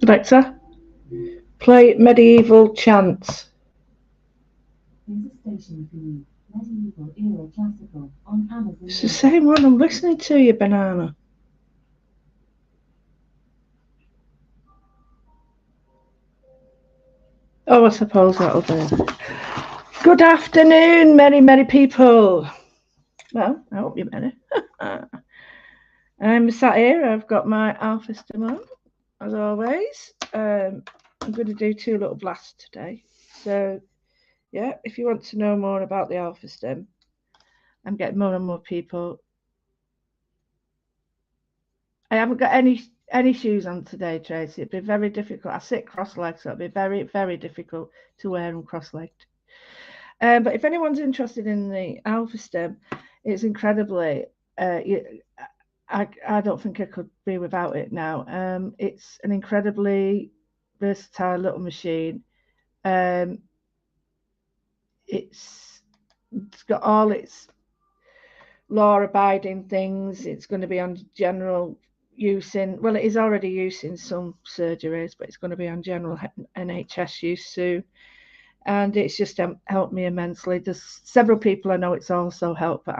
Alexa, play medieval chants. It's the same one. I'm listening to you, banana. Oh, I suppose that'll do. Good afternoon, many people. Well, I hope you're many. I'm sat here. I've got my alpha stem on, as always. I'm going to do 2 little blasts today. So, yeah, if you want to know more about the alpha stem, I'm getting more and more people. I haven't got any shoes on today, Tracy. It'd be very difficult. I sit cross-legged, so it'd be very difficult to wear them cross-legged. But if anyone's interested in the alpha stem, it's incredibly. I don't think I could be without it now. It's an incredibly versatile little machine. It's got all its law-abiding things. It's going to be on general use in, well, it is already used in some surgeries, but it's going to be on general NHS use soon. And it's just helped me immensely. There's several people I know it's also helped, but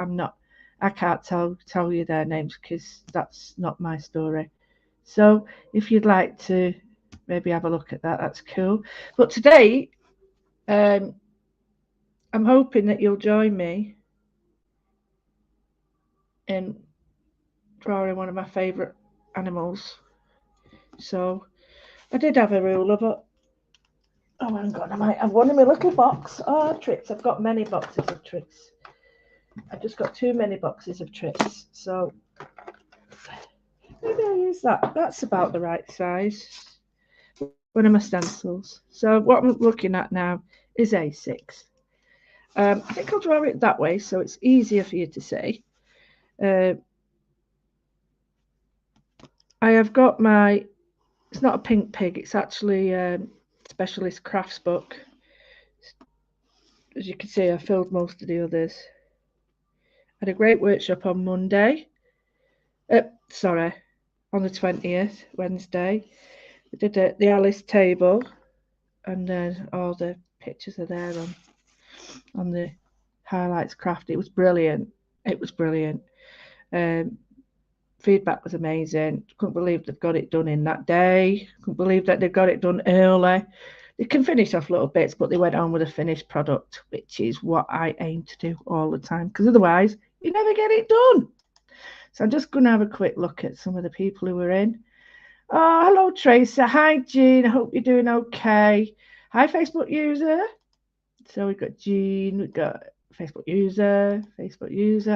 I can't tell you their names because that's not my story. So if you'd like to maybe have a look at that, that's cool. But today, I'm hoping that you'll join me in drawing one of my favourite animals. So I did have a ruler, but oh, hang on, I might have one in my little box. Oh, tricks. I've got many boxes of tricks. I've just got too many boxes of tricks. So maybe I'll use that. That's about the right size. One of my stencils. So what I'm looking at now is A6. I think I'll draw it that way so it's easier for you to see. I have got my, it's not a pink pig, it's actually a specialist crafts book. As you can see, I filled most of the others. I had a great workshop on Monday. Sorry, on the 20th, Wednesday. We did the Alice table, and then all the pictures are there on the highlights craft. It was brilliant. It was brilliant. Feedback was amazing. Couldn't believe they've got it done in that day. Couldn't believe that they got it done early. They can finish off little bits, but they went on with a finished product, which is what I aim to do all the time, because otherwise you never get it done. So I'm just going to have a quick look at some of the people who were in. Oh, hello, Tracy. Hi, Jean. I hope you're doing okay. Hi, Facebook user. So we've got Jean. We've got Facebook user.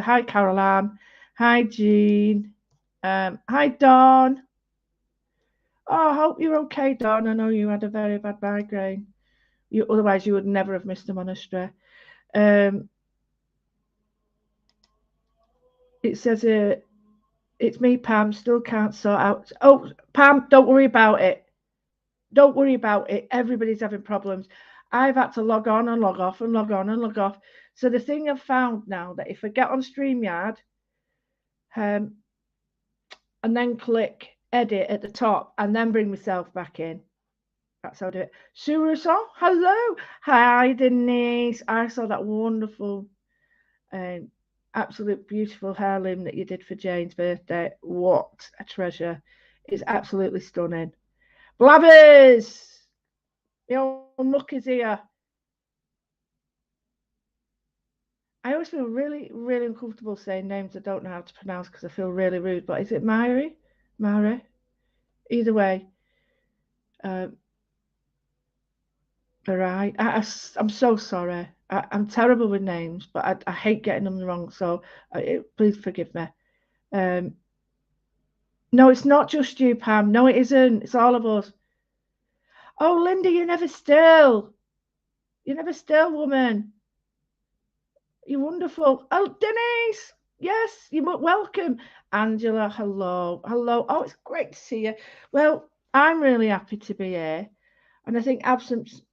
Hi, Caroline. Hi, Jean. Hi, Dawn. Oh, I hope you're okay, Dawn. I know you had a very bad migraine. Otherwise, you would never have missed a monastery. It says it's me, Pam. Still can't sort out. Oh, Pam, don't worry about it. Don't worry about it. Everybody's having problems. I've had to log on and log off and log on and log off. So the thing I've found now that if I get on StreamYard and then click edit at the top and then bring myself back in, that's how I do it. Suruso, hello. Hi, Denise. I saw that wonderful, absolute beautiful heirloom that you did for Jane's birthday. What a treasure. It's absolutely stunning. Blabbers! The old muck is here. I always feel really uncomfortable saying names I don't know how to pronounce because I feel really rude. But is it Mari? Either way. All right. I'm so sorry. I'm terrible with names, but I hate getting them wrong. So please forgive me. No, it's not just you, Pam. No, it isn't. It's all of us. Oh, Linda, you're never still. You're never still, woman. You're wonderful. Oh, Denise. Yes, you're welcome. Angela, hello. Oh, it's great to see you. Well, I'm really happy to be here. And I think absence,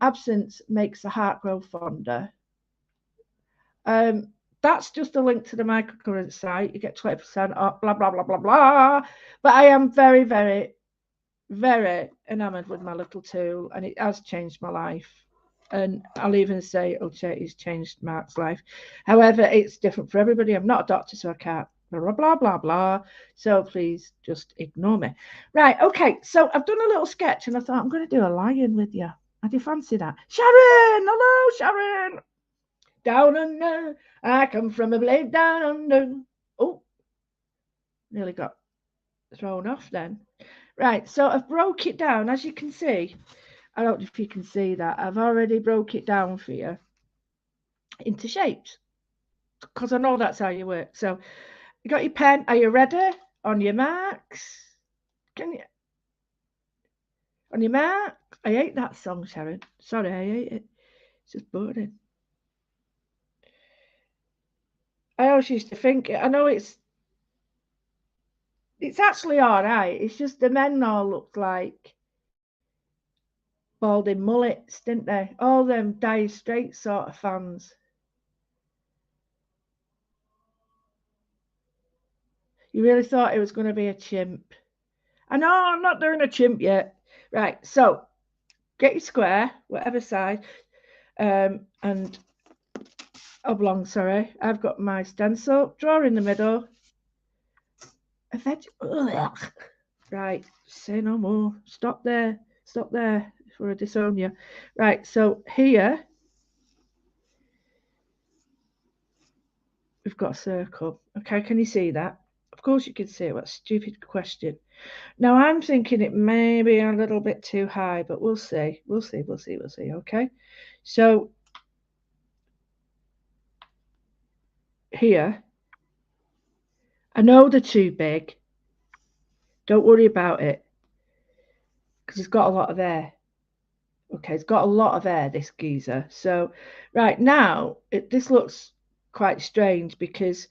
absence makes the heart grow fonder. That's just a link to the microcurrent site. You get 20% off, blah, blah, blah, blah, blah. But I am very, very, very enamoured with my little tool, and it has changed my life. And I'll even say, it's changed Mark's life. However, it's different for everybody. I'm not a doctor, so I can't blah, blah, blah, blah, blah. So please just ignore me. Right, okay. So I've done a little sketch, and I thought I'm going to do a lion with you. How do you fancy that? Sharon! Hello, Sharon! Down under, I come from a blade down under. Oh, nearly got thrown off then. Right, so I've broke it down, as you can see. I don't know if you can see that. I've already broke it down for you into shapes, because I know that's how you work. So you got your pen. Are you ready? On your marks. Can you? On your mark. I hate that song, Sharon. Sorry, I hate it. It's just boring. I always used to think, I know it's actually all right. It's just the men all looked like balding mullets, didn't they? All them Dire Straits sort of fans. You really thought it was going to be a chimp. I know, I'm not doing a chimp yet. Right, so get your square, whatever size, and oblong, sorry. I've got my stencil. Draw in the middle. A veg. Ugh. Right, say no more. Stop there. Stop there before I disown you. Right, so here we've got a circle. Okay, can you see that? Of course you can see it. What a stupid question. Now I'm thinking it may be a little bit too high, but we'll see. We'll see. We'll see. We'll see. Okay. So here, I know they're too big. Don't worry about it, because it's got a lot of air. Okay, it's got a lot of air, this geezer. So right now, this looks quite strange because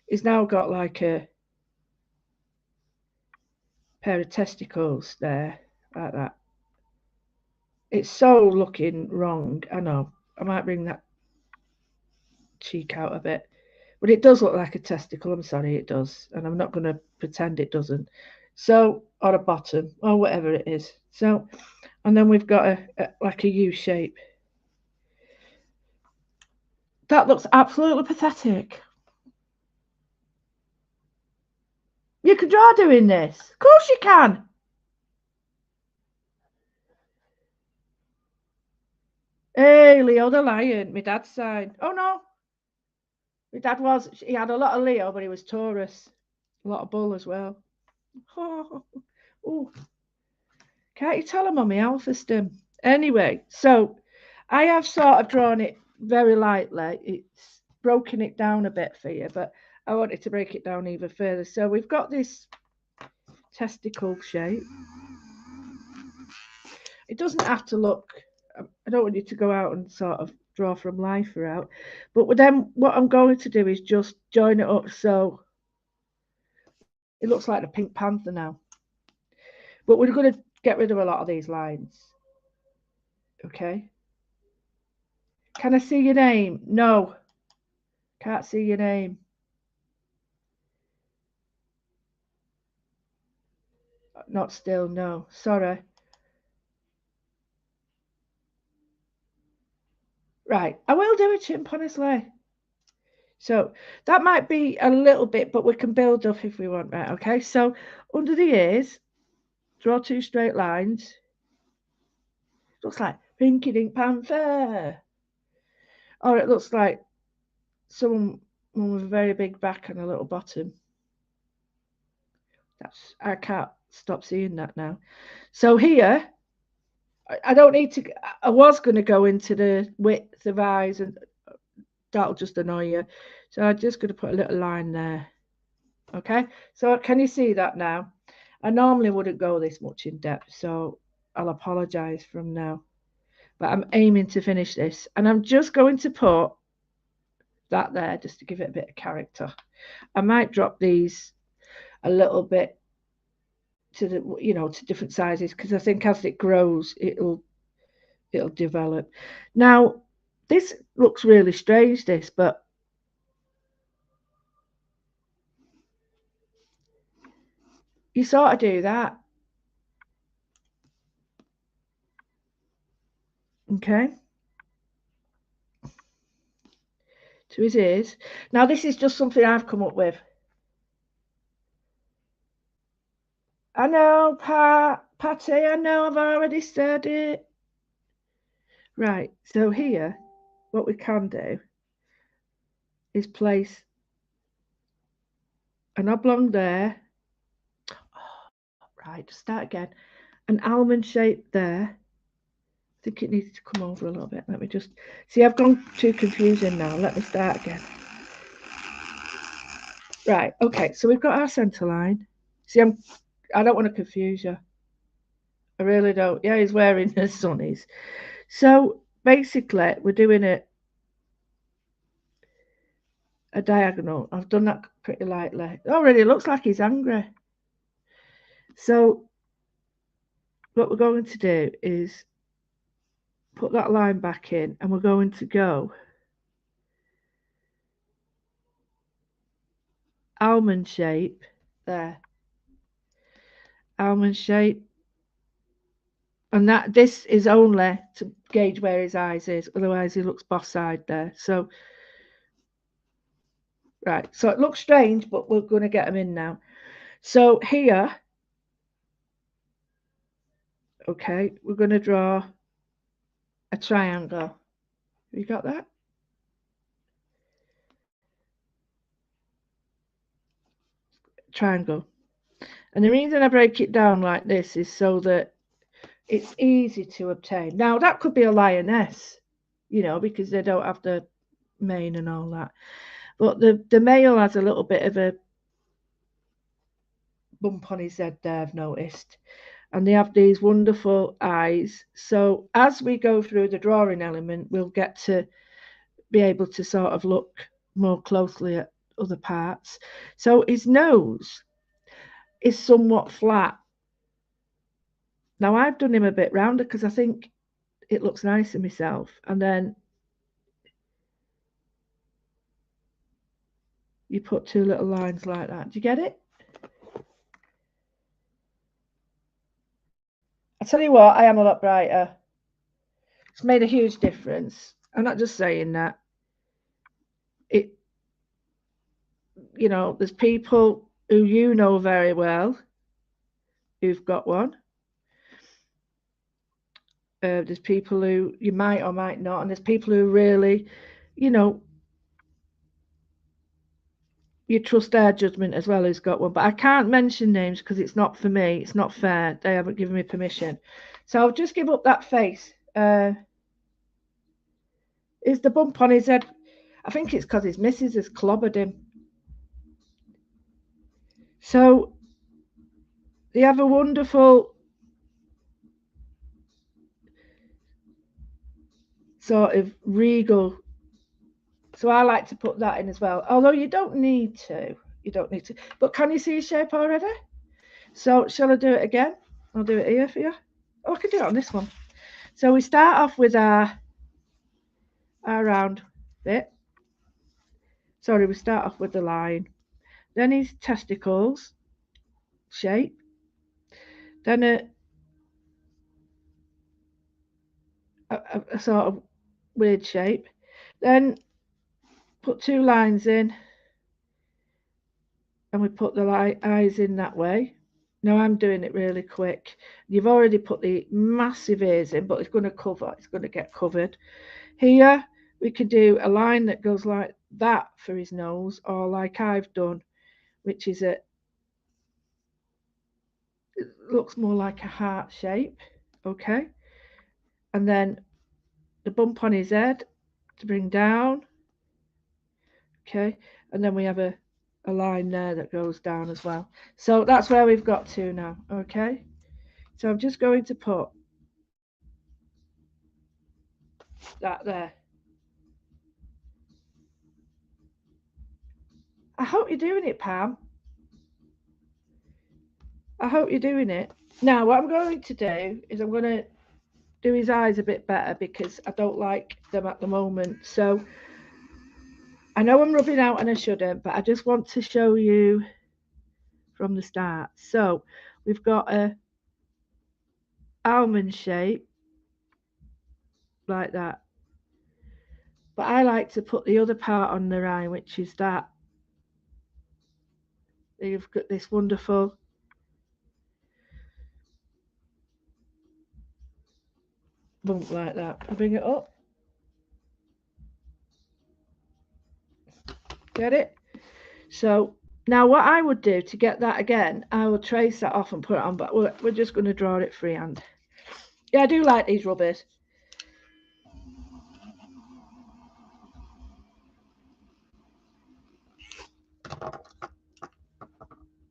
it's now got like a pair of testicles there, like that. It's so looking wrong. I know. I might bring that cheek out a bit. But it does look like a testicle. I'm sorry, it does. And I'm not going to pretend it doesn't. So, or a bottom, or whatever it is. So, and then we've got like a U shape. That looks absolutely pathetic. You can draw doing this. Of course you can. Hey, Leo the lion, my dad's side. Oh no. My dad he had a lot of Leo, but he was Taurus. A lot of bull as well. Oh, oh. Can't you tell I'm on my alpha stem? Anyway, so I have sort of drawn it very lightly. It's broken it down a bit for you, but I wanted to break it down even further. So we've got this testicle shape. It doesn't have to look, I don't want you to go out and sort of draw from life out. But then what I'm going to do is just join it up so it looks like the Pink Panther now. But we're going to get rid of a lot of these lines. Okay. Can I see your name? No. Can't see your name. Not still, no. Sorry. Right. I will do a chimp, honestly. So that might be a little bit, but we can build up if we want, right? Okay. So under the ears, draw 2 straight lines. Looks like Pinky Dink Panther. Or it looks like someone with a very big back and a little bottom. I can't stop seeing that now. So here, I don't need to. I was going to go into the width of eyes, and that'll just annoy you. So I'm just going to put a little line there. Okay. So can you see that now? I normally wouldn't go this much in depth, so I'll apologize from now. But I'm aiming to finish this, and I'm just going to put that there just to give it a bit of character. I might drop these a little bit to the to different sizes, because I think as it grows it'll develop. Now this looks really strange, this, but you sort of do that. Okay. To his ears. Now, this is just something I've come up with. I know, Patty, I know I've already said it. Right, so here, what we can do is place an oblong there. Right, start again. An almond shape there. I think it needs to come over a little bit. Let me just see. I've gone too confusing now. Let me start again. Right. Okay. So we've got our centre line. See, I don't want to confuse you. I really don't. Yeah, he's wearing his sunnies. So basically, we're doing a diagonal. I've done that pretty lightly. Already looks like he's angry. So what we're going to do is put that line back in, and we're going to go almond shape there. Almond shape. And that this is only to gauge where his eyes is, otherwise he looks boss-eyed there. So right, so it looks strange, but we're going to get him in now. So here, okay, we're going to draw a triangle. You got that? Triangle. And the reason I break it down like this is so that it's easy to obtain. Now, that could be a lioness, you know, because they don't have the mane and all that. But the male has a little bit of a bump on his head there, I've noticed. And they have these wonderful eyes. So as we go through the drawing element, we'll get to be able to sort of look more closely at other parts. So his nose is somewhat flat. Now I've done him a bit rounder because I think it looks nicer myself. And then you put two little lines like that. Do you get it? I tell you what, I am a lot brighter. It's made a huge difference. I'm not just saying that. It, you know, there's people who you know very well who've got one. There's people who you might or might not, and there's people who really, you know, you trust their judgment as well who's got one. But I can't mention names because it's not for me. It's not fair. They haven't given me permission. So I'll just give up that face. Is the bump on his head? I think it's because his missus has clobbered him. So they have a wonderful sort of regal. So I like to put that in as well. Although you don't need to. You don't need to. But can you see his shape already? So shall I do it again? I'll do it here for you. Oh, I can do it on this one. So we start off with our round bit. Sorry, we start off with the line. Then his testicles shape. Then a sort of weird shape. Then put two lines in, and we put the eyes in that way. Now I'm doing it really quick. You've already put the massive ears in, but it's going to cover. It's going to get covered. Here we could do a line that goes like that for his nose, or like I've done, which is it looks more like a heart shape. Okay. And then the bump on his head to bring down. Okay. And then we have a line there that goes down as well. So that's where we've got to now. Okay. So I'm just going to put that there. I hope you're doing it, Pam. I hope you're doing it. Now, what I'm going to do is I'm going to do his eyes a bit better because I don't like them at the moment. So I know I'm rubbing out and I shouldn't, but I just want to show you from the start. So we've got a almond shape like that. But I like to put the other part on the rind, which is that. You've got this wonderful bump like that. I bring it up. Get it? So now what I would do to get that again, I will trace that off and put it on, but we're just going to draw it freehand. Yeah, I do like these rubbers.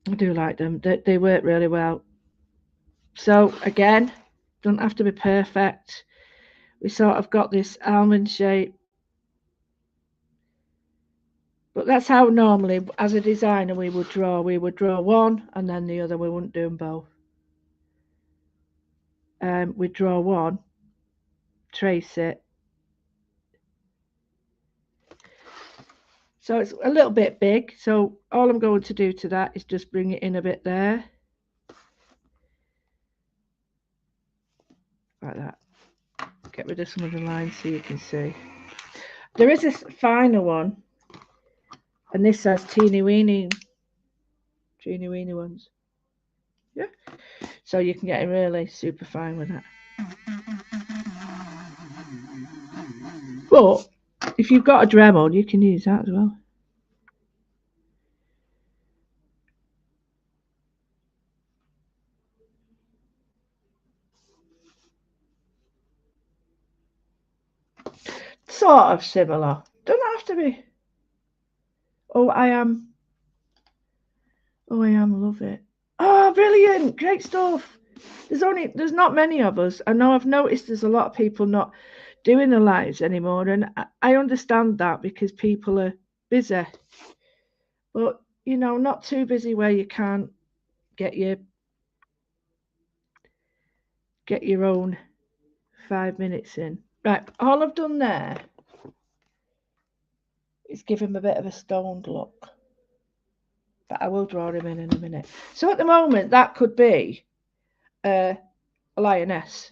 I do like them. They work really well. So again, don't have to be perfect. We sort of got this almond shape. But that's how normally, as a designer, we would draw. We would draw one and then the other. We wouldn't do them both. We'd draw one, trace it. So it's a little bit big. So all I'm going to do to that is just bring it in a bit there. Like that. Get rid of some of the lines so you can see. There is a finer one. And this has teeny weeny ones. Yeah. So you can get it really super fine with that. But if you've got a Dremel, you can use that as well. Sort of similar. Don't have to be. Oh, I am. Love it. Oh, brilliant. Great stuff. There's not many of us. I know I've noticed there's a lot of people not doing the lives anymore, and I understand that because people are busy. But, you know, not too busy where you can't get your own 5 minutes in. Right, all I've done there is give him a bit of a stoned look. But I will draw him in a minute. So at the moment, that could be a lioness.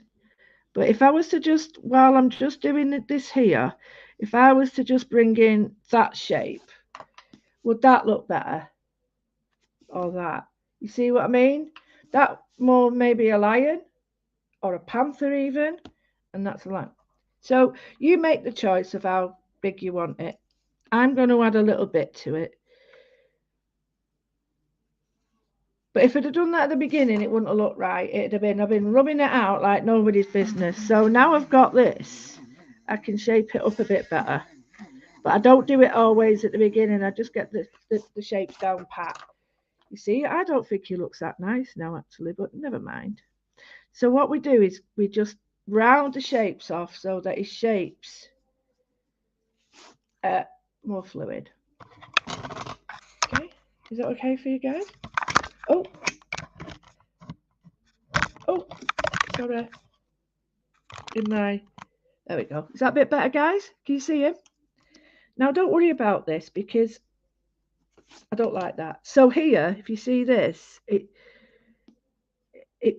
But if I was to just, while I'm just doing this here, if I was to just bring in that shape, would that look better? Or that? You see what I mean? That more maybe a lion or a panther even, and that's a lion. So you make the choice of how big you want it. I'm going to add a little bit to it. But if I'd have done that at the beginning, it wouldn't have looked right. I've been rubbing it out like nobody's business. So now I've got this, I can shape it up a bit better. But I don't do it always at the beginning. I just get the shapes down pat. You see, I don't think he looks that nice now, actually, but never mind. So what we do is we just round the shapes off so that his shapes are more fluid. Okay, is that okay for you guys? Oh, sorry. There we go. Is that a bit better, guys? Can you see him? Now, don't worry about this because I don't like that. So here, if you see this, it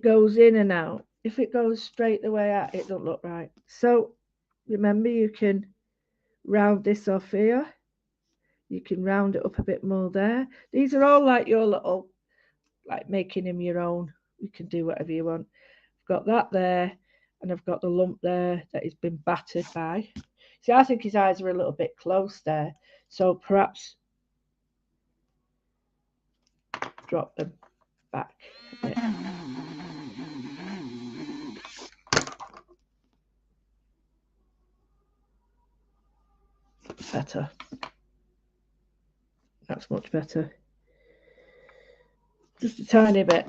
goes in and out. If it goes straight the way out, it don't look right. So remember, you can round this off here. You can round it up a bit more there. These are all like your little, like making him your own. You can do whatever you want. I've got that there, and I've got the lump there that has been battered by. See, I think his eyes are a little bit close there, so perhaps drop them back a bit. Better. That's much better. Just a tiny bit.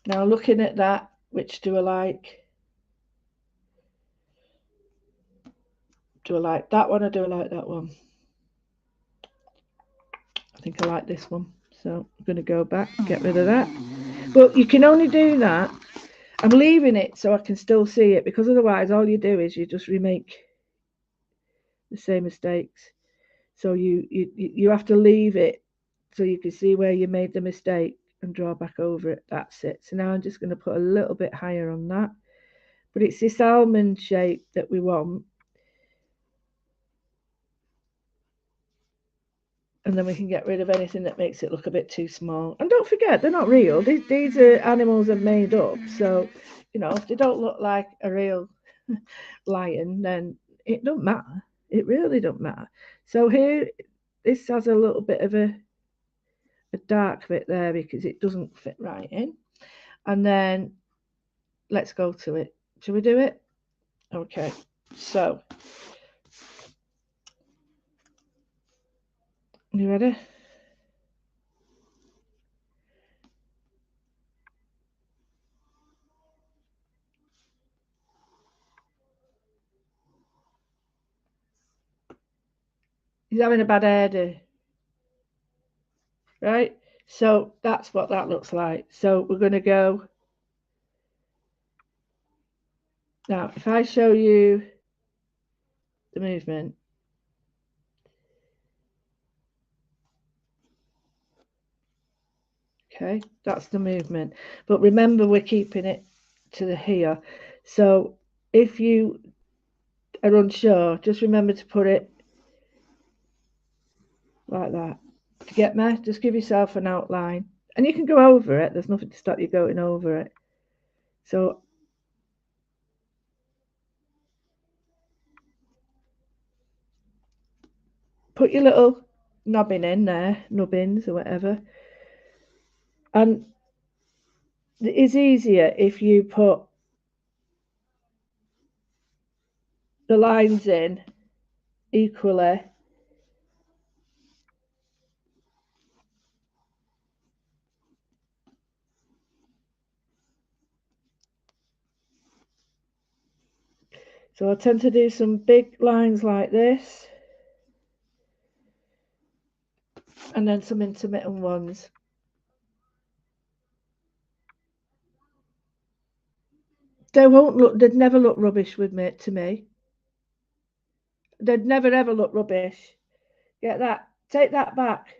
Now looking at that, which do I like? Do I like that one or do I like that one? I think I like this one. So I'm going to go back, get rid of that. But you can only do that I'm leaving it so I can still see it, because otherwise all you do is you just remake the same mistakes. So you have to leave it so you can see where you made the mistake and draw back over it. That's it. So now I'm just going to put a little bit higher on that. But it's this almond shape that we want. And then we can get rid of anything that makes it look a bit too small. And don't forget, they're not real. These are animals are made up. So, you know, if they don't look like a real lion, then it don't matter. It really don't matter. So here, this has a little bit of a dark bit there because it doesn't fit right in. And then let's go to it. Shall we do it? Okay. So, you ready? He's having a bad hair day, right? So that's what that looks like. So we're going to go. Now, if I show you the movement, okay, that's the movement. But remember, we're keeping it to the here. So if you are unsure, just remember to put it like that. To get me, just give yourself an outline. And you can go over it. There's nothing to stop you going over it. So put your little knobbing in there, nubbins or whatever. And it is easier if you put the lines in equally. So I tend to do some big lines like this, and then some intermittent ones. They won't look, they'd never look rubbish with me, to me. They'd never ever look rubbish. Get that, take that back.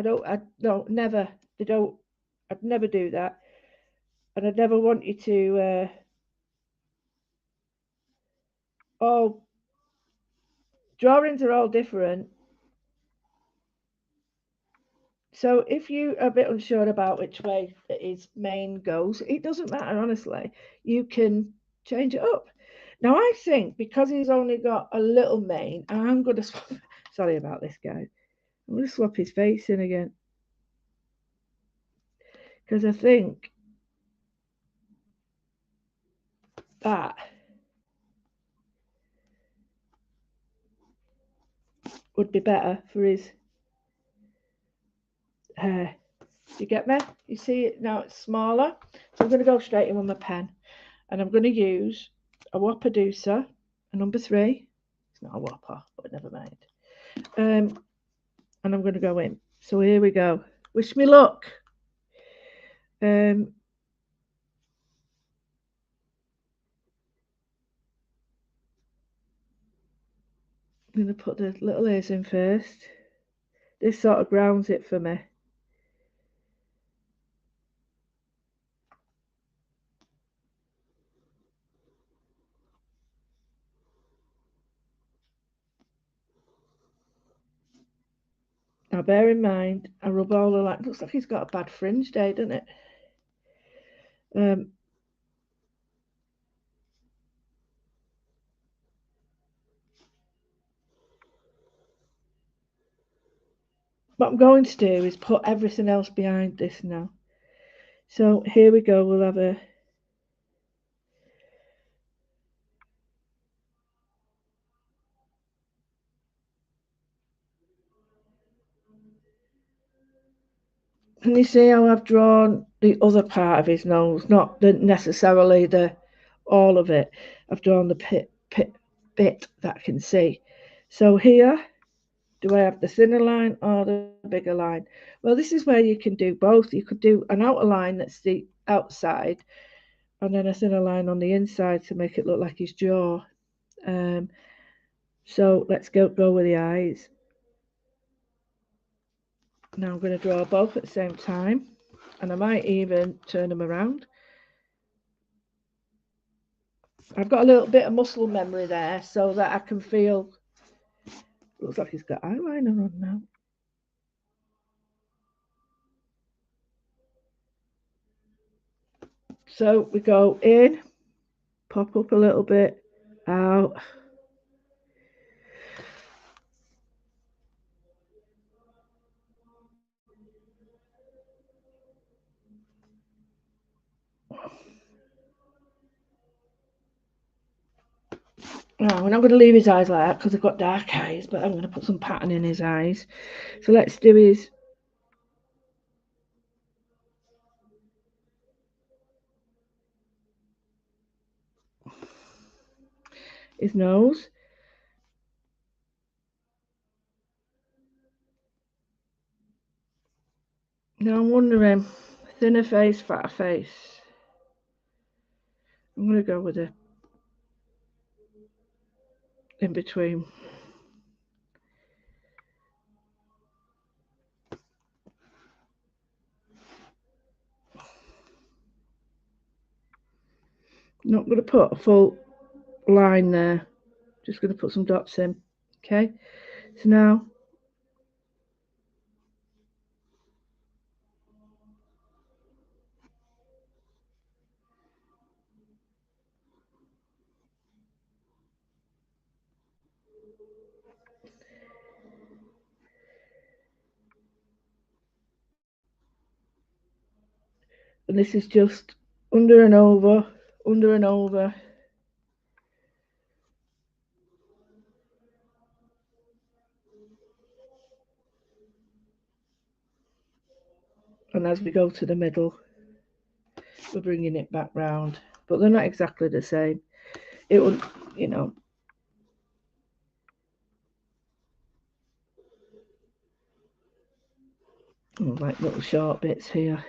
No, never. They don't, I'd never do that. And I'd never want you to, all, drawings are all different. So if you are a bit unsure about which way his mane goes, it doesn't matter, honestly. You can change it up. Now I think because he's only got a little mane, I'm going to swap. Sorry about this, guys. I'm going to swap his face in again because I think that would be better for his hair. Do you get me? You see it now? It's smaller. So I'm going to go straight in with my pen, and I'm going to use a Whopper-doocer, a number 3. It's not a Whopper, but never mind. And I'm going to go in. So here we go. Wish me luck. I'm going to put the little ears in first. This sort of grounds it for me. Now bear in mind, I rub all the line. Looks like he's got a bad fringe day, doesn't it? What I'm going to do is put everything else behind this now. So here we go. We'll have a Can you see how I've drawn the other part of his nose, not necessarily the all of it. I've drawn the bit that I can see. So here, do I have the thinner line or the bigger line? Well, this is where you can do both. You could do an outer line that's the outside, and then a thinner line on the inside to make it look like his jaw. So let's go with the eyes. Now I'm going to draw both at the same time, and I might even turn them around. I've got a little bit of muscle memory there so that I can feel. Looks like he's got eyeliner on now. So we go in, pop up a little bit, out. Now, we're not going to leave his eyes like that because I've got dark eyes, but I'm going to put some pattern in his eyes. So let's do his nose. Now I'm wondering, thinner face, fatter face. I'm going to go with a in between. Not going to put a full line there. Just going to put some dots in. Okay. So now and this is just under and over, under and over. And as we go to the middle, we're bringing it back round. But they're not exactly the same. It would, you know, like little short bits here.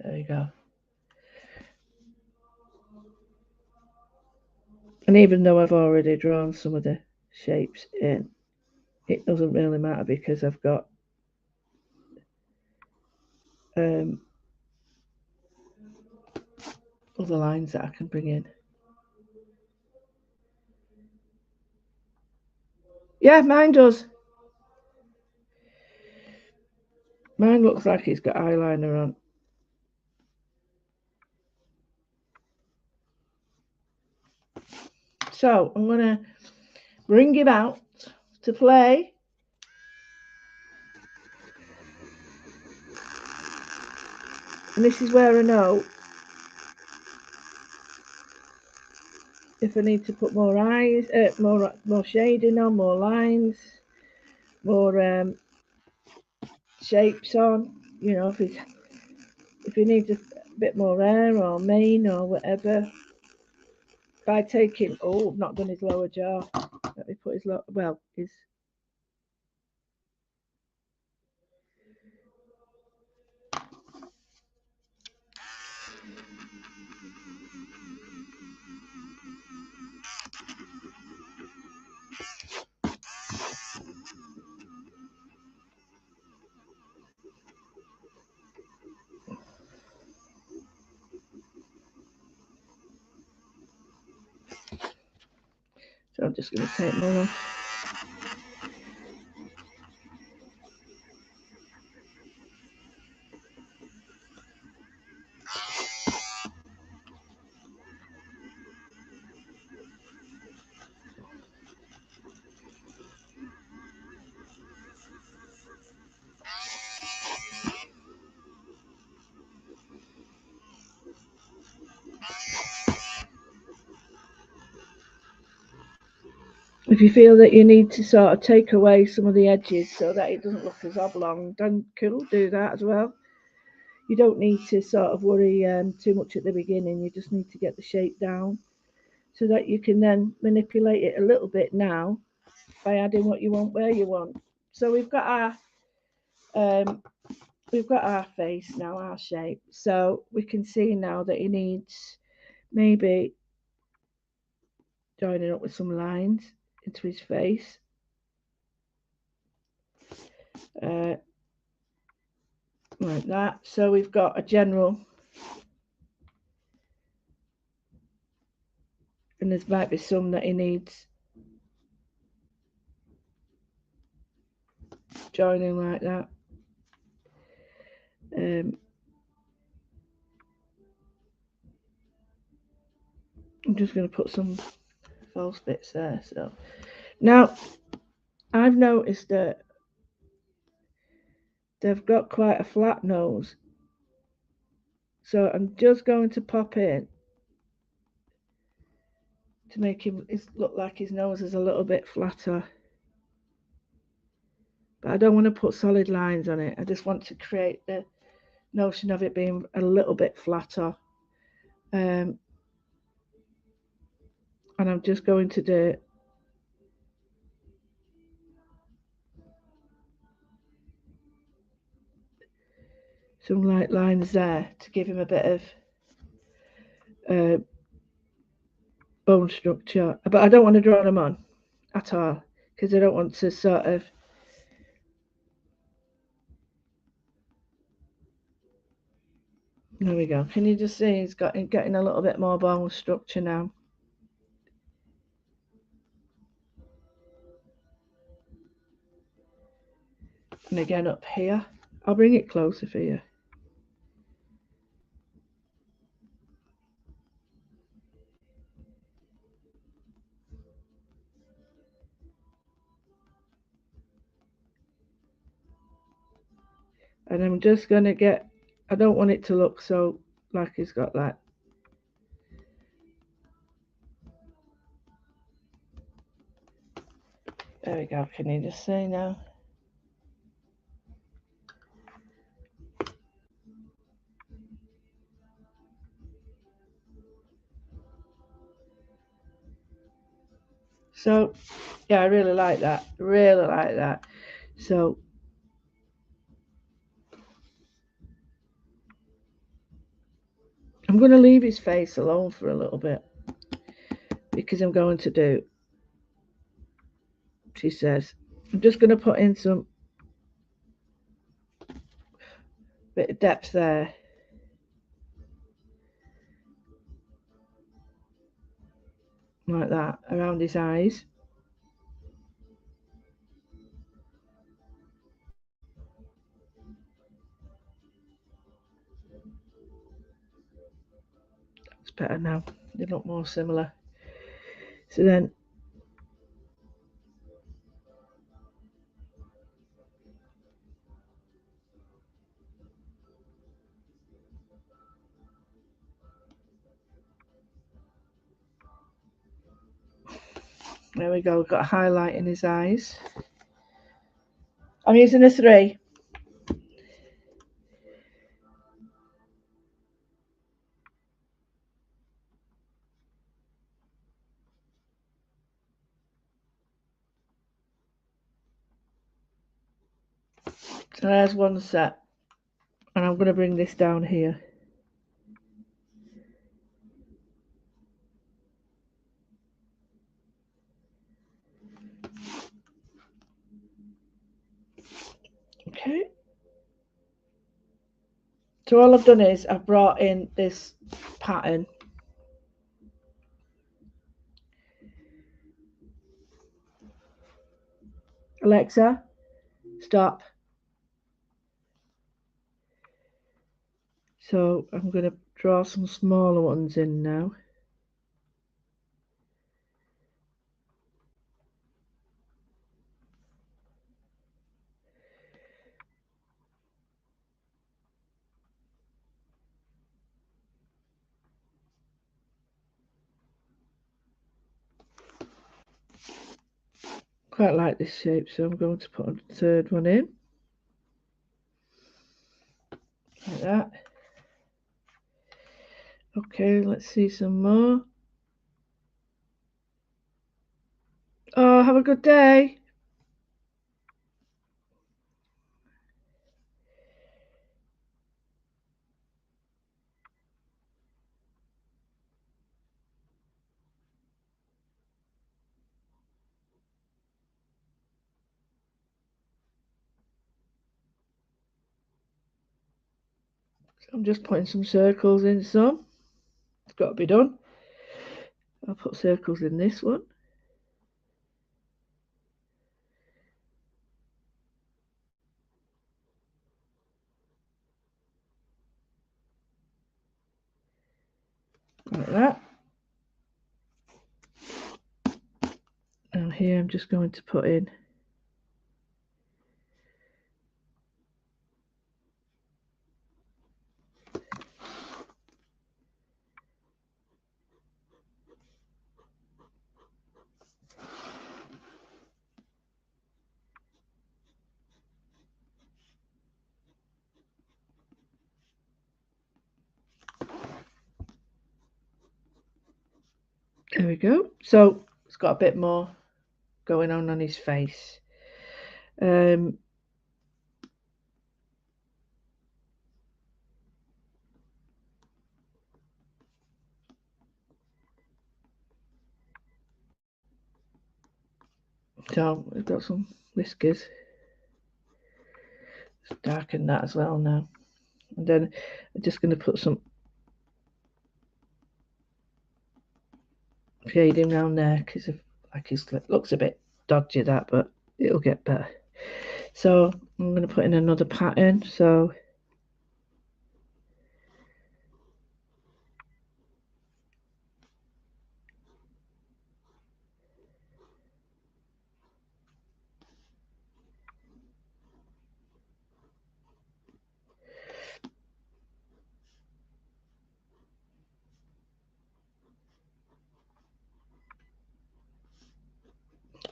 There you go. And even though I've already drawn some of the shapes in, it doesn't really matter because I've got other lines that I can bring in. Yeah, mine does. Mine looks like it's got eyeliner on. So I'm going to bring him out to play. And this is where I know if I need to put more eyes, more shading on, more lines, more shapes on. You know, if he needs a bit more hair or mane or whatever. By taking, oh, I've not done his lower jaw. Let me put his his. So I'm just going to take more off. If you feel that you need to sort of take away some of the edges so that it doesn't look as oblong, then cool, do that as well. You don't need to sort of worry too much at the beginning. You just need to get the shape down so that you can then manipulate it a little bit now by adding what you want where you want. So we've got our face now, our shape. So we can see now that he needs maybe joining up with some lines into his face. Like that. So we've got a general, and there might be some that he needs joining like that. I'm just going to put some false bits there. So now I've noticed that they've got quite a flat nose, so I'm just going to pop in to make him look like his nose is a little bit flatter, but I don't want to put solid lines on it. I just want to create the notion of it being a little bit flatter, and I'm just going to do some light lines there to give him a bit of bone structure, but I don't want to draw them on at all because I don't want to sort of there we go. Can you just see he's getting a little bit more bone structure now? And again up here, I'll bring it closer for you. And I'm just going to get, I don't want it to look so like he's got that. There we go. Can you just see now? So, yeah, I really like that. Really like that. So, I'm going to leave his face alone for a little bit because I'm going to do, she says, I'm just going to put in some bit of depth there. Like that, around his eyes. It's better now. They look more similar. So then there we go, we've got a highlight in his eyes. I'm using a 3. So there's one set. And I'm going to bring this down here. Okay. So all I've done is I've brought in this pattern. Alexa, stop. So I'm going to draw some smaller ones in now. Quite like this shape, so I'm going to put a third one in. Like that. Okay, let's see some more. Oh, have a good day. So I'm just putting some circles in some. It's got to be done. I'll put circles in this one. Like that. And here I'm just going to put in there we go. So it's got a bit more going on his face. So we've got some whiskers. Let's darken that as well now. And then I'm just going to put some shading around there because like his looks a bit dodgy that, but it'll get better. So I'm going to put in another pattern. So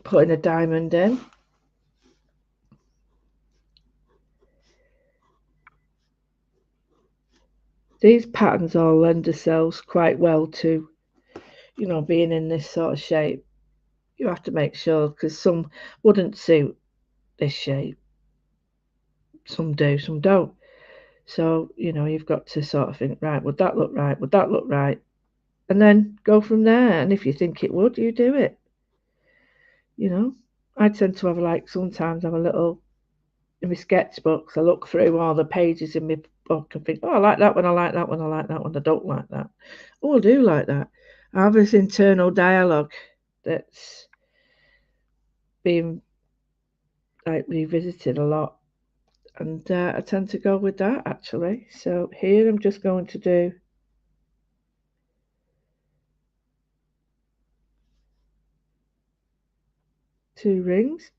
putting a diamond in. These patterns all lend themselves quite well to, you know, being in this sort of shape. You have to make sure because some wouldn't suit this shape. Some do, some don't. So, you know, you've got to sort of think, right, would that look right? Would that look right? And then go from there. And if you think it would, you do it. You know, I tend to have like sometimes have a little in my sketchbooks. I look through all the pages in my book and think, oh, I like that one, I like that one, I like that one, I don't like that. Oh, I do like that. I have this internal dialogue that's being like revisited a lot, and I tend to go with that actually. So here I'm just going to do two rings.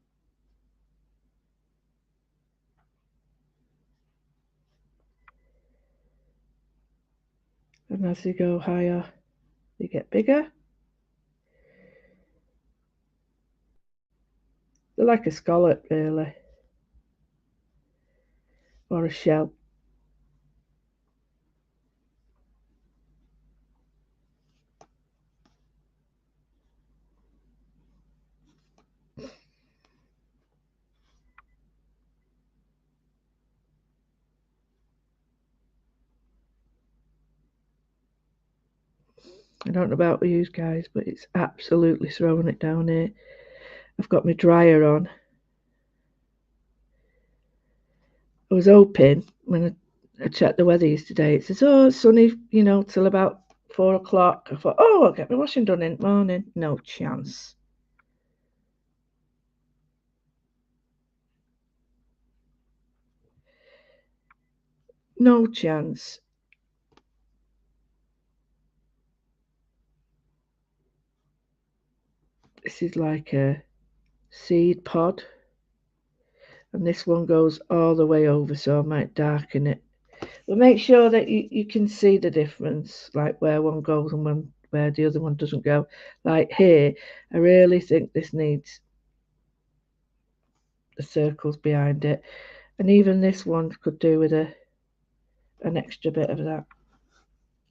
And as you go higher, they get bigger. They're like a scallop, really, or a shell. I don't know about you guys, but it's absolutely throwing it down here. I've got my dryer on. I was hoping when I checked the weather yesterday, it says, oh, it's sunny, you know, till about 4 o'clock. I thought, oh, I'll get my washing done in the morning. No chance. No chance. This is like a seed pod, and this one goes all the way over, so I might darken it. But make sure that you can see the difference, like where one goes and where the other one doesn't go. Like here, I really think this needs the circles behind it. And even this one could do with an extra bit of that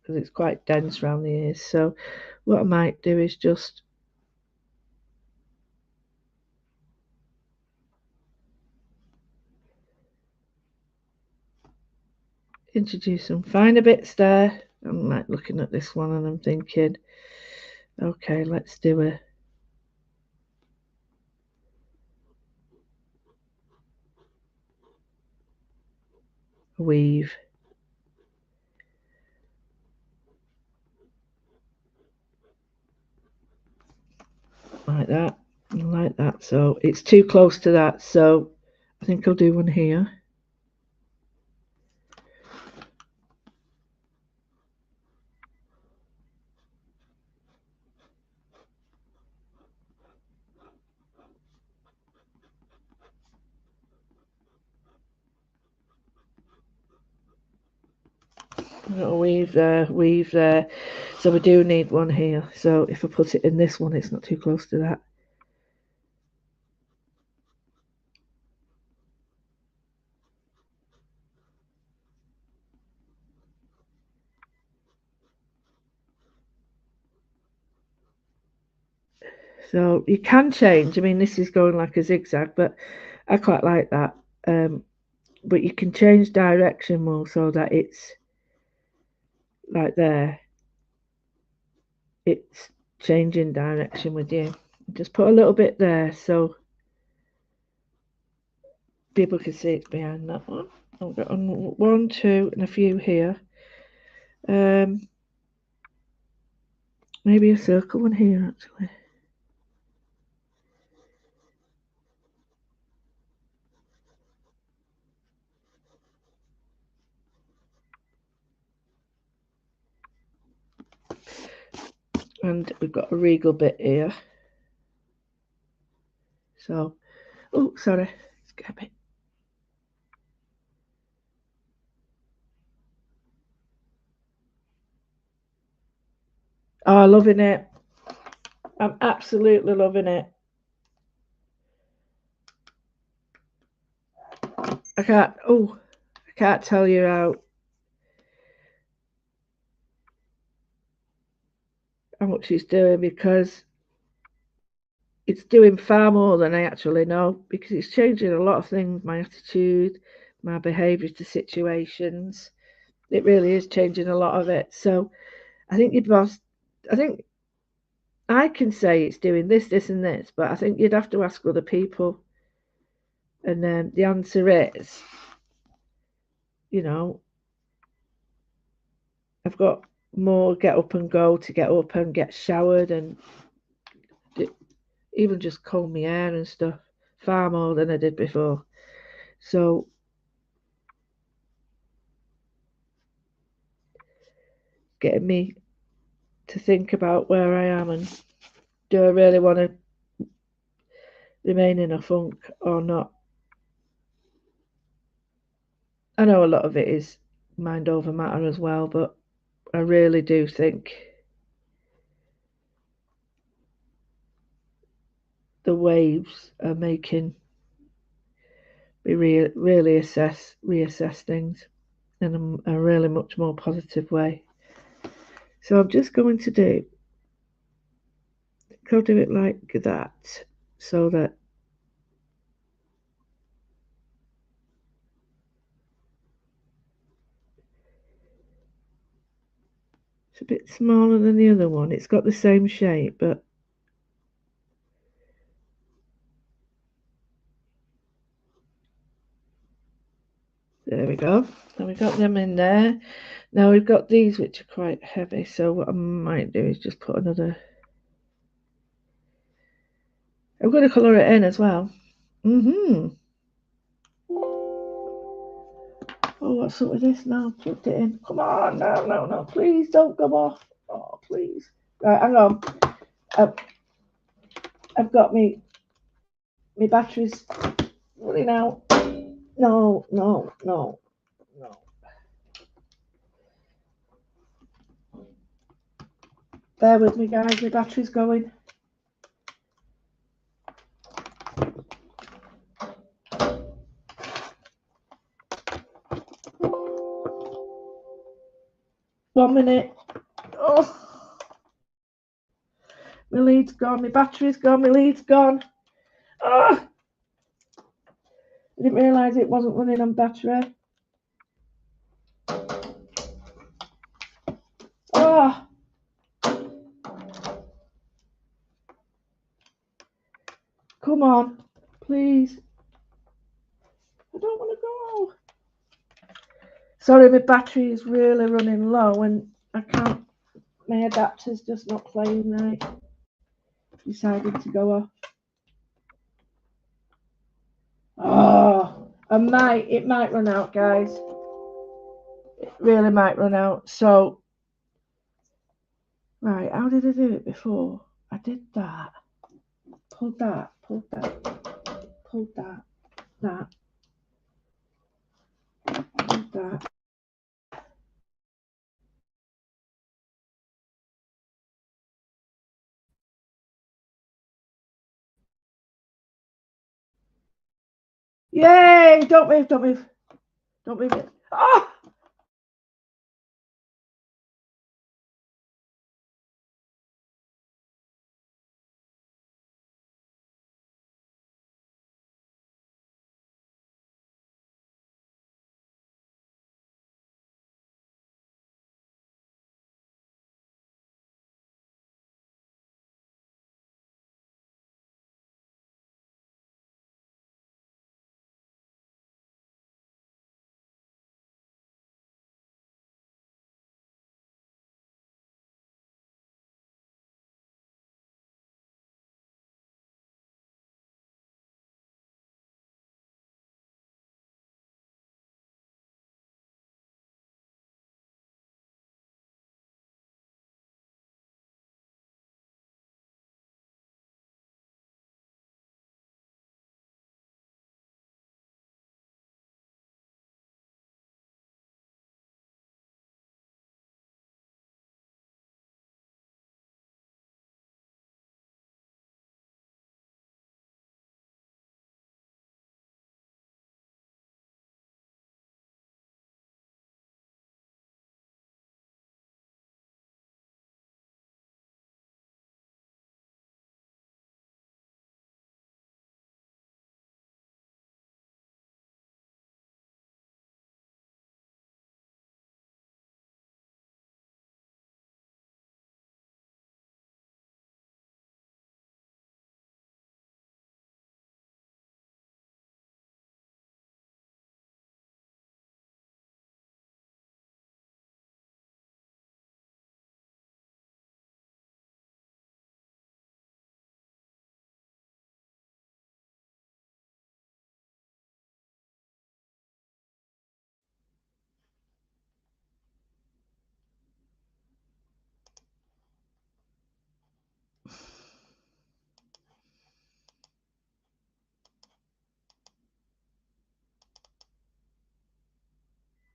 because it's quite dense around the ears. So what I might do is just introduce some finer bits there. I'm like looking at this one and I'm thinking, okay, let's do a weave. that, and like that. So it's too close to that. So I think I'll do one here. Weave there, weave there. So we do need one here. So if I put it in this one, it's not too close to that. So you can change. I mean, this is going like a zigzag, but I quite like that. But you can change direction more so that it's like there. It's changing direction with you. Just put a little bit there so people can see it's behind that one. I've got on 1, 2, and a few here. Maybe a circle one here actually. And we've got a regal bit here. So, oh, sorry, it's got a bit. Oh, loving it. I'm absolutely loving it. I can't tell you how much it's doing, because it's doing far more than I actually know, because it's changing a lot of things, my attitude, my behaviour to situations. It really is changing a lot of it. So I think I can say it's doing this, this, and this, but I think you'd have to ask other people. And the answer is, I've got more get up and go to get up and get showered and even just comb my hair and stuff, far more than I did before. So getting me to think about where I am and do I really want to remain in a funk or not. I know a lot of it is mind over matter as well, but I really do think the waves are making me really reassess things in a really much more positive way. So I'm just going to do it like that, so that it's a bit smaller than the other one. It's got the same shape, but there we go. And we got them in there. Now we've got these which are quite heavy, so what I might do is just put another. I'm going to colour it in as well. Oh, what's up with this now? Plugged it in. Come on, no, please don't come off. Oh, please. Right, hang on. I've got my batteries running out. No. Bear with me, guys. My battery's going. One minute. Oh, my lead's gone. My battery's gone. My lead's gone. Oh, I didn't realise it wasn't running on battery. Oh. Come on, please. I don't want to go. Sorry, my battery is really running low and I can't. My adapter's just not playing right. decided to go off. Oh, it might run out, guys. It really might run out. So, right, how did I do it before? I did that. Pulled that, pulled that, pulled that, pulled that. Yay! Don't move, don't move. Don't move it. Oh!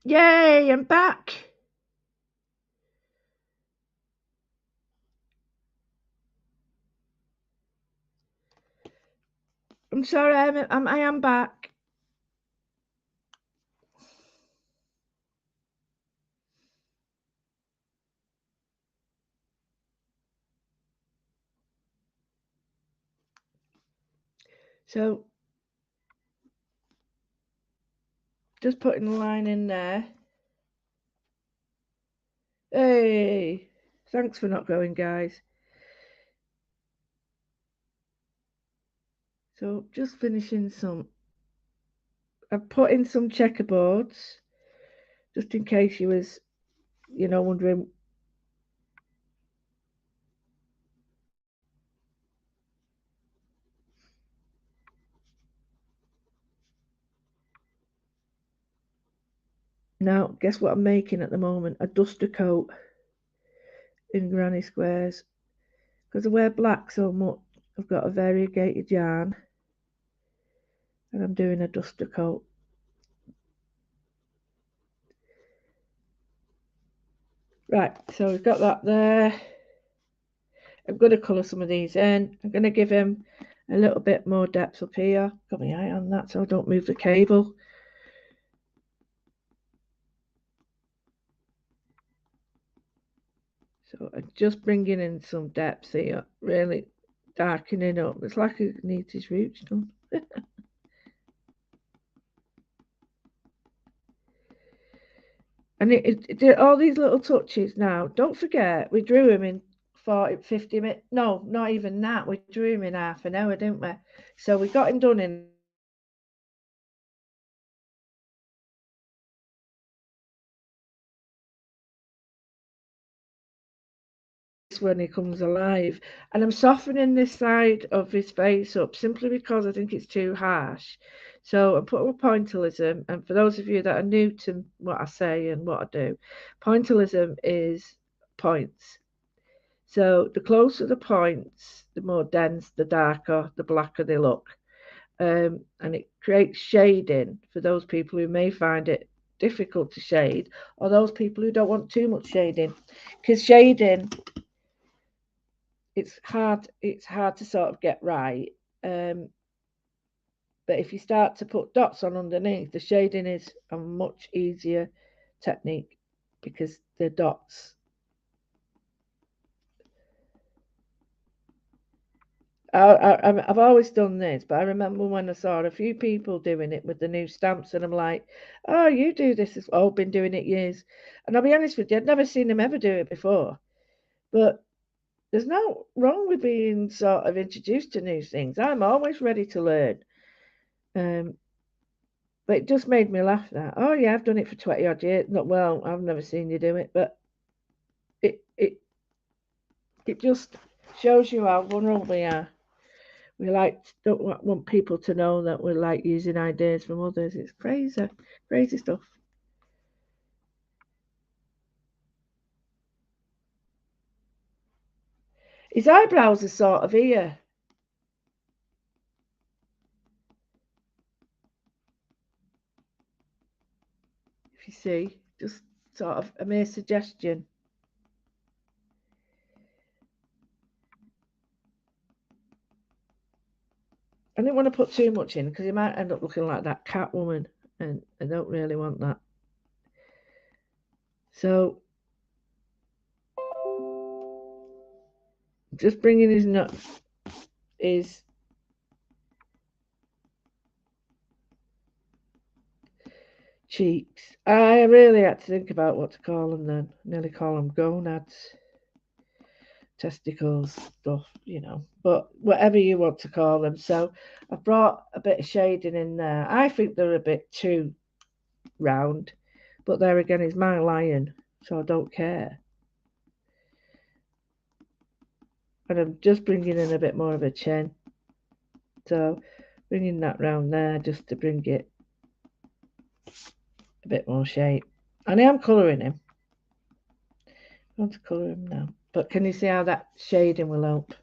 Yay, I'm back. I'm sorry, I am back. So, just putting the line in there. Hey, thanks for not going, guys. So, just finishing some. I've put in some checkerboards, just in case you was, wondering. Now, guess what I'm making at the moment? A duster coat in granny squares. Because I wear black so much, I've got a variegated yarn. And I'm doing a duster coat. Right, so we've got that there. I'm going to colour some of these in. I'm going to give him a little bit more depth up here. Got my eye on that so I don't move the cable. So I'm just bringing in some depth here, really darkening up. It's like he needs his roots done. And it did all these little touches now. Don't forget, we drew him in 40, 50 minutes. No, not even that. We drew him in half an hour, didn't we? So we got him done in when he comes alive. And I'm softening this side of his face up simply because I think it's too harsh. So I put a pointillism, and for those of you that are new to what I say and what I do, pointillism is points. So the closer the points, the more dense, the darker, the blacker they look. And it creates shading for those people who may find it difficult to shade, or those people who don't want too much shading. Because shading, it's hard to sort of get right. Um, but if you start to put dots on underneath, the shading is a much easier technique because the dots. I've always done this, but I remember when I saw a few people doing it with the new stamps, and I'm like, "Oh, you do this as well." I've been doing it years, and I'll be honest with you, I'd never seen them ever do it before. But there's no wrong with being sort of introduced to new things. I'm always ready to learn. Um, but it just made me laugh. That, oh yeah, I've done it for 20 odd years. Not well, I've never seen you do it, but it it it just shows you how vulnerable we are. We like don't want people to know that we like using ideas from others. It's crazy, crazy stuff. His eyebrows are sort of here, if you see, just sort of a mere suggestion. I didn't want to put too much in because he might end up looking like that cat woman, and I don't really want that. So just bringing his cheeks. I really had to think about what to call them then. Nearly call them gonads, testicles, stuff. But whatever you want to call them. So I've brought a bit of shading in there. I think they're a bit too round, but there again is my lion, so I don't care. And I'm just bringing in a bit more of a chin. So bringing that round there just to bring it a bit more shape. And I am colouring him. I want to colour him now. But can you see how that shading will help?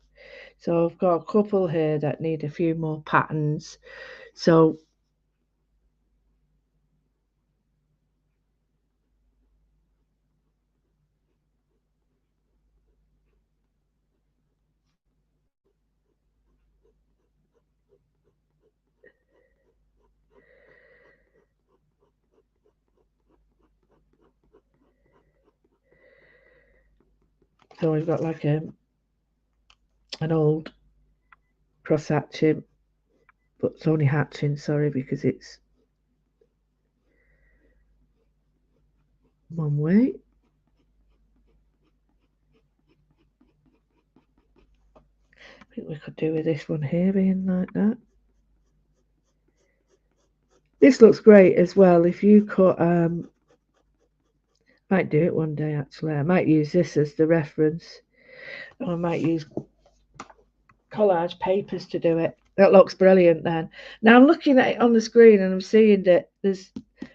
So I've got a couple here that need a few more patterns. So we've got like an old cross hatching, but it's only hatching, sorry, because it's one way. I think we could do with this one here being like that. This looks great as well. If you cut, might do it one day actually. I might use this as the reference. Or I might use collage papers to do it. That looks brilliant then. Now I'm looking at it on the screen and I'm seeing that there's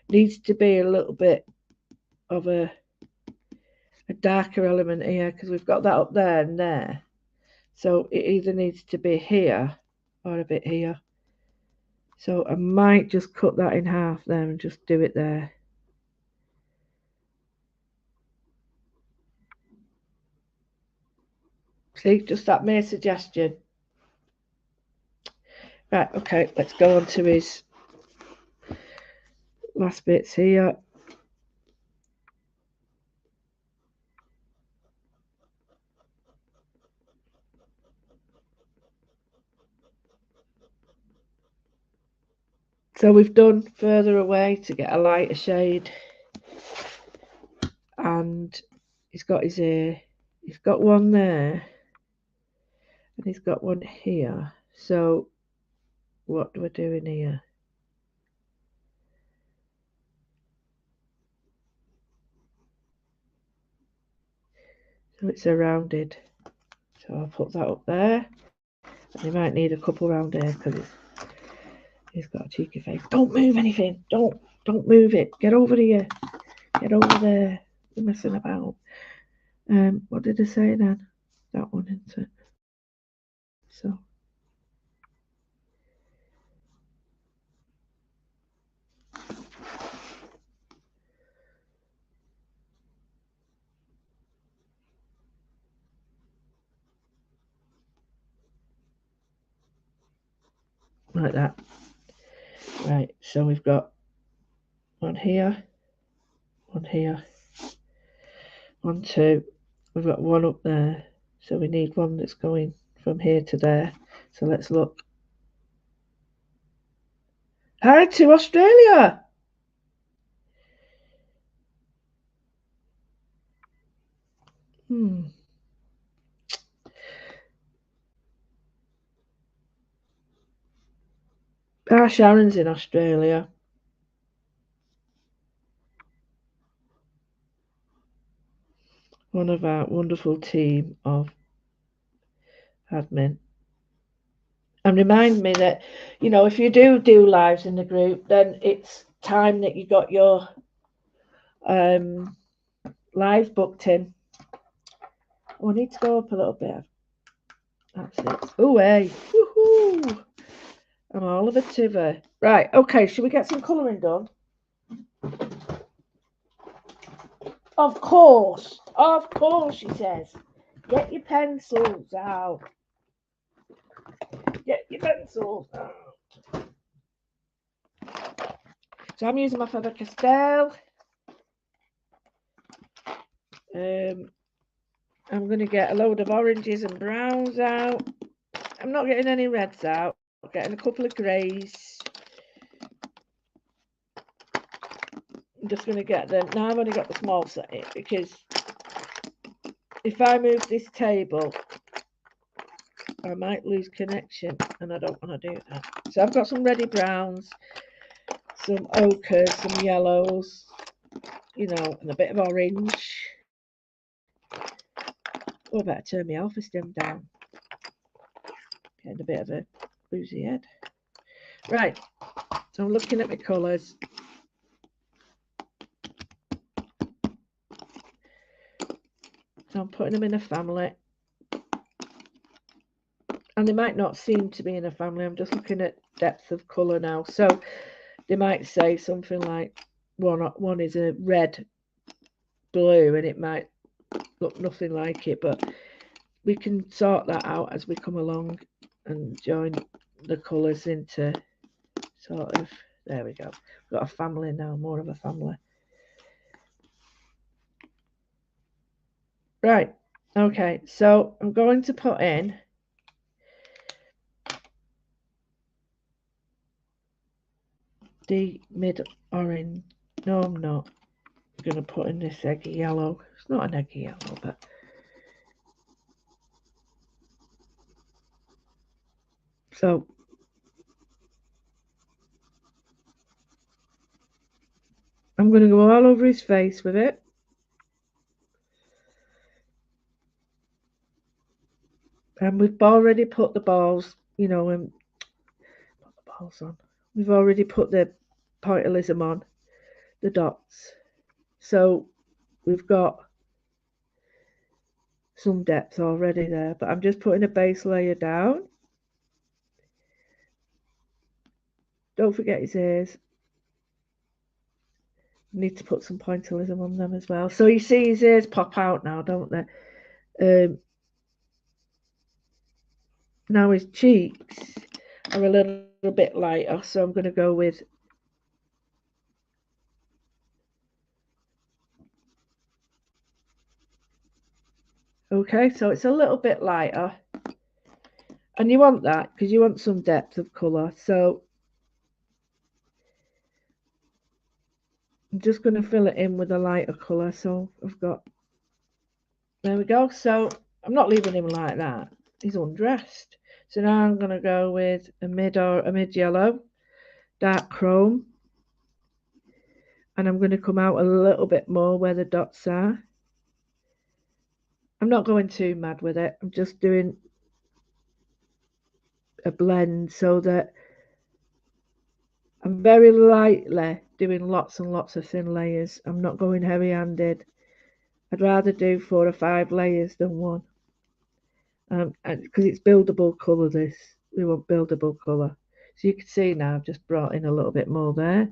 needs to be a little bit of a darker element here because we've got that up there and there. So it either needs to be here or a bit here. So I might just cut that in half there and just do it there. See, just that mere suggestion. Right, okay, let's go on to his last bits here. So we've done further away to get a lighter shade, and he's got his ear. He's got one there, and he's got one here. So what we're doing here? So it's a rounded So I'll put that up there. And you might need a couple around here because he's got a cheeky face. Don't move anything. Don't move it. Get over here. Get over there. You're messing about. What did I say then? That one, isn't it? So like that. Right, so we've got one here, one here, 1, 2. We've got one up there, so we need one that's going from here to there. So let's look. Hi to Australia. Sharon's in Australia. One of our wonderful team of admin. And remind me that, if you do lives in the group, then it's time that you got your live booked in. Oh, I need to go up a little bit. That's it. Oh, hey. Woohoo! I'm all of a tiver. Right, okay, should we get some colouring done? Of course, she says. Get your pencils out. Get your pencils out. So I'm using my Faber-Castell. I'm going to get a load of oranges and browns out. I'm not getting any reds out. I'm getting a couple of greys. I'm just going to get them. Now I've only got the small set in because if I move this table, I might lose connection and I don't want to do that. So I've got some ready browns, some ochres, some yellows, and a bit of orange. Oh, I better turn my alpha stem down. Getting a bit of a boozy head. Right, so I'm looking at my colours. So I'm putting them in a family. And they might not seem to be in a family. I'm just looking at depth of colour now. So they might say something like one is a red blue and it might look nothing like it, but we can sort that out as we come along and join the colours into sort of, there we go. We've got a family now, more of a family. Right, okay, so I'm going to put in the mid orange. No, I'm not. I'm going to put in this eggy yellow. It's not an eggy yellow, but so I'm going to go all over his face with it. And we've already put the balls, and put the balls on. We've already put the pointillism on, the dots. So we've got some depth already there, but I'm just putting a base layer down. Don't forget his ears. Need to put some pointillism on them as well. So you see his ears pop out now, don't they? Now his cheeks are a little bit lighter, so I'm going to go with okay, so it's a little bit lighter. And you want that because you want some depth of colour. So I'm just going to fill it in with a lighter colour. So I've got, there we go. So I'm not leaving him like that. He's undressed. So now I'm going to go with a mid yellow, dark chrome. And I'm going to come out a little bit more where the dots are. I'm not going too mad with it. I'm just doing a blend so that I'm very lightly doing lots and lots of thin layers. I'm not going heavy handed. I'd rather do 4 or 5 layers than one. Because it's buildable colour, this. We want buildable colour. So you can see now I've just brought in a little bit more there.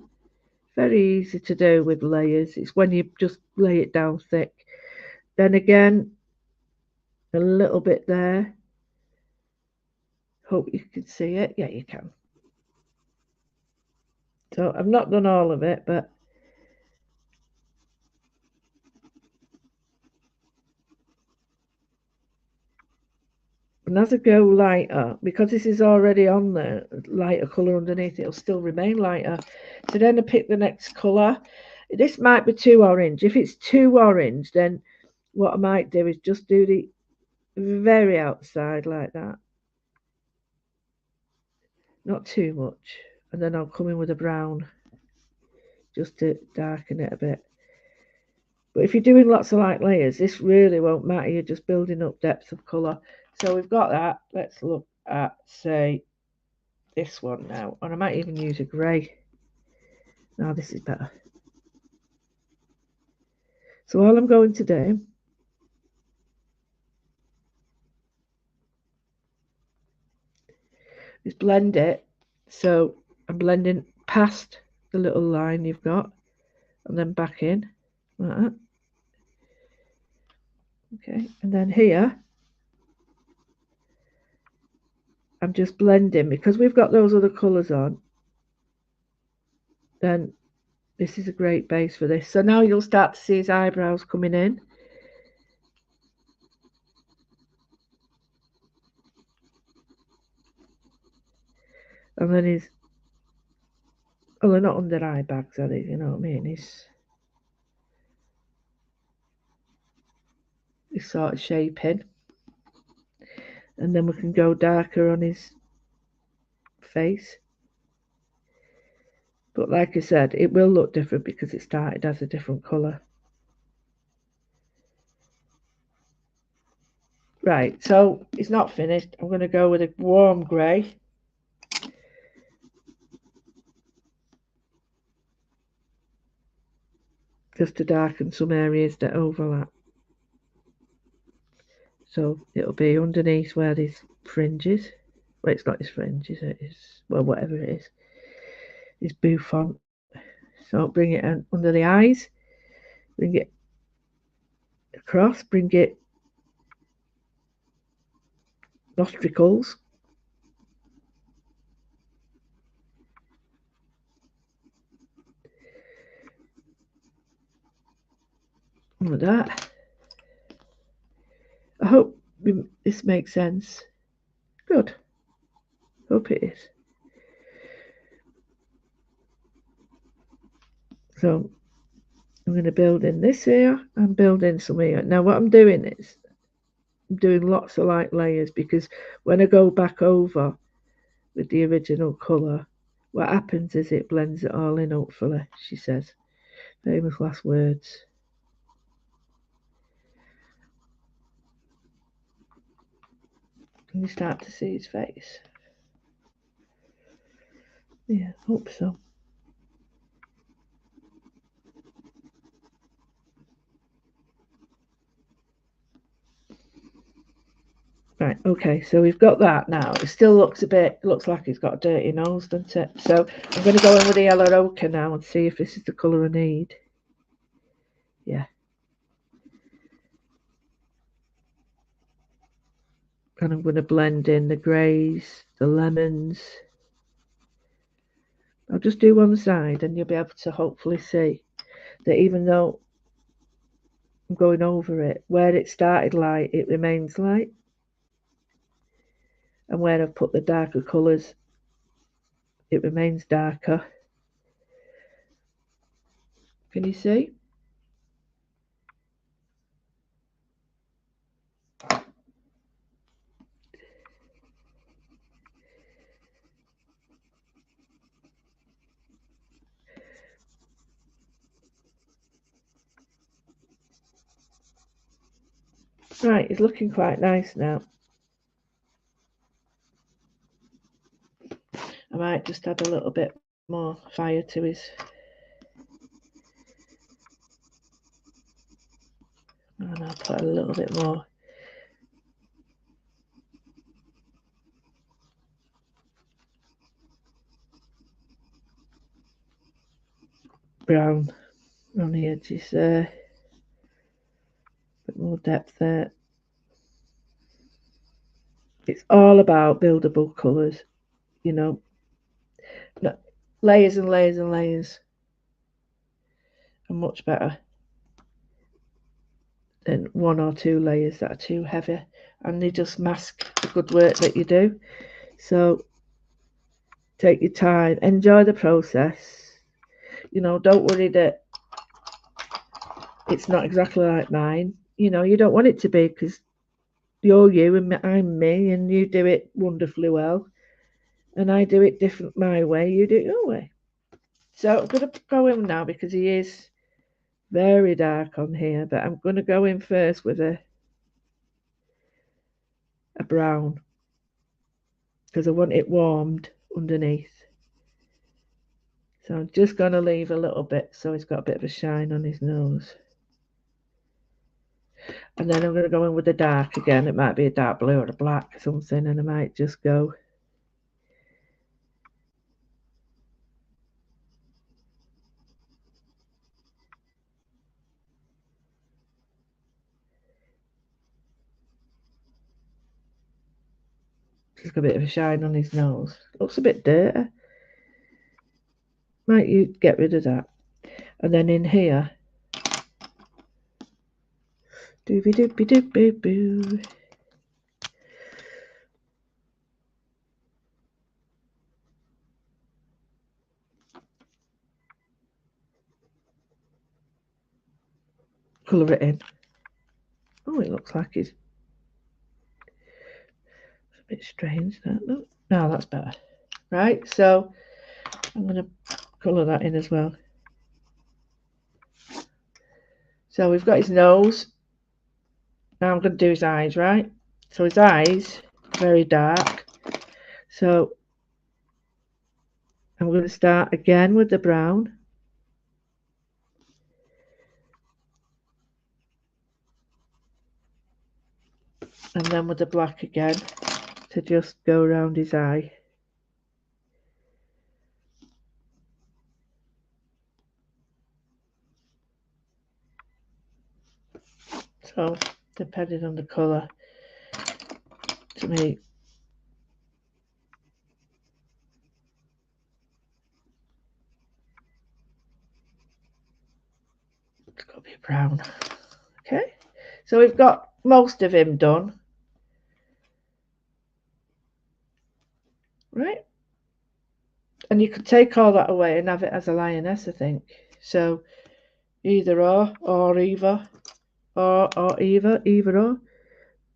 Very easy to do with layers. It's when you just lay it down thick. Then again, a little bit there. Hope you can see it. Yeah, you can. So I've not done all of it, but and as I go lighter, because this is already on the lighter colour underneath, it'll still remain lighter. So then I pick the next colour. This might be too orange. If it's too orange, then what I might do is just do the very outside like that. Not too much. And then I'll come in with a brown just to darken it a bit. But if you're doing lots of light layers, this really won't matter. You're just building up depth of colour. So we've got that. Let's look at, say, this one now. And I might even use a grey. Now this is better. So all I'm going to do is blend it. So I'm blending past the little line you've got and then back in like that. Okay, and then here I'm just blending because we've got those other colours on. Then this is a great base for this. So now you'll start to see his eyebrows coming in. And then his, well, they're not under eye bags, are they? You know what I mean? He's sort of shaping. And then we can go darker on his face. But like I said, it will look different because it started as a different colour. Right, so it's not finished. I'm going to go with a warm grey. Just to darken some areas that overlap. So it'll be underneath where this fringe is. Well, it's not his fringe, is it? It's, well, whatever it is. His bouffant. So bring it under the eyes. Bring it across. Bring it nostrils. Like that. I hope this makes sense. Good. Hope it is. So I'm going to build in this here and build in some here. Now what I'm doing is I'm doing lots of light layers because when I go back over with the original colour, what happens is it blends it all in, hopefully, she says. Famous last words. Can you start to see his face? Yeah, hope so. Right, okay, so we've got that now. It still looks looks like he's got a dirty nose, doesn't it? So I'm going to go in with the yellow ochre now and see if this is the colour I need. Yeah. And I'm going to blend in the greys, the lemons. I'll just do one side and you'll be able to hopefully see that even though I'm going over it, where it started light, it remains light. And where I've put the darker colours, it remains darker. Can you see? Right, he's looking quite nice now. I might just add a little bit more fire to his. And I'll put a little bit more brown on the edges there. A bit more depth there. It's all about buildable colours, you know. No, layers and layers and layers are much better than one or two layers that are too heavy, and they just mask the good work that you do. So take your time, enjoy the process. You know, don't worry that it's not exactly like mine. You know, you don't want it to be, because you're you and I'm me, and you do it wonderfully well, and I do it different my way, you do it your way. So I'm going to go in now because he is very dark on here, but I'm going to go in first with a brown because I want it warmed underneath. So I'm just going to leave a little bit so he's got a bit of a shine on his nose. And then I'm going to go in with the dark again. It might be a dark blue or a black or something, and I might just go just got a bit of a shine on his nose. Looks a bit dirty. Might you get rid of that? And then in here, doobie doobie doobie boo. Colour it in. Oh, it looks like it's a bit strange. That no, no, that's better. Right, so I'm going to colour that in as well. So we've got his nose. Now I'm going to do his eyes, right? So his eyes, very dark. So I'm going to start again with the brown. And then with the black again to just go around his eye. So depending on the colour, to me, it's got to be brown. Okay, so we've got most of him done. Right, and you could take all that away and have it as a lioness, I think. So either or either, or either or.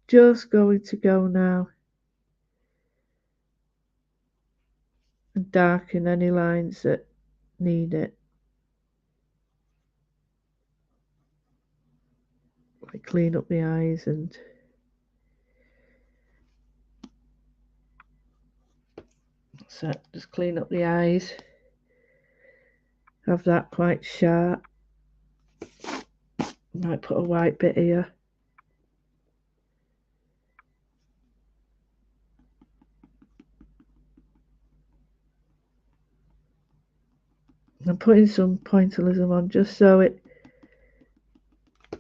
Just going to go now and darken any lines that need it. Like clean up the eyes and so just clean up the eyes. Have that quite sharp. Might put a white bit here. I'm putting some pointillism on just so it